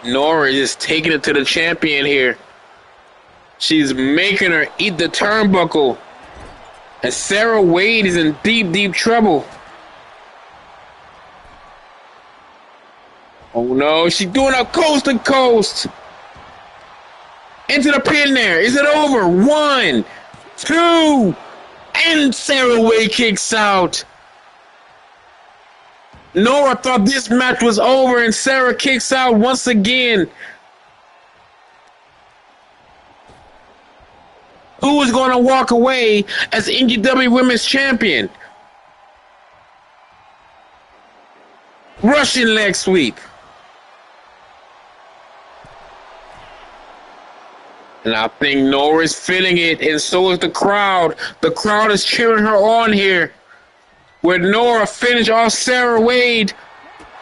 Nora is taking it to the champion here. She's making her eat the turnbuckle. And Sarah Wade is in deep, deep trouble. Oh no, she's doing a coast to coast. Into the pin there. Is it over? 1, 2. And Sarah Wade kicks out. Nora thought this match was over, and Sarah kicks out once again. Who is going to walk away as NGW Women's Champion? Russian leg sweep. And I think Nora's feeling it, and so is the crowd. The crowd is cheering her on here. Where Nora finished off Sarah Wade.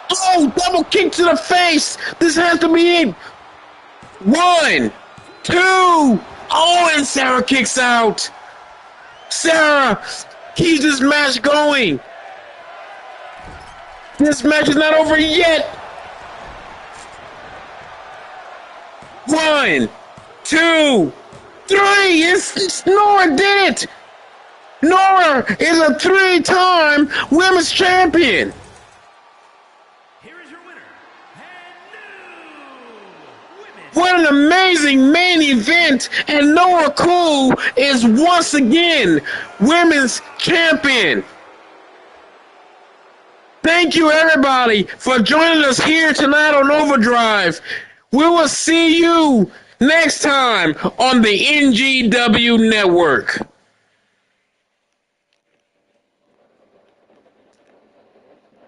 Oh, double kick to the face. This has to be it. 1, 2. Oh, and Sarah kicks out. Sarah keeps this match going. This match is not over yet. 1, 2, 3. It's Nora did it. Nora is a 3-time women's champion. Here is your winner, amazing main event, and Noah Cole is once again women's champion. Thank you, everybody, for joining us here tonight on Overdrive. We will see you next time on the NGW Network.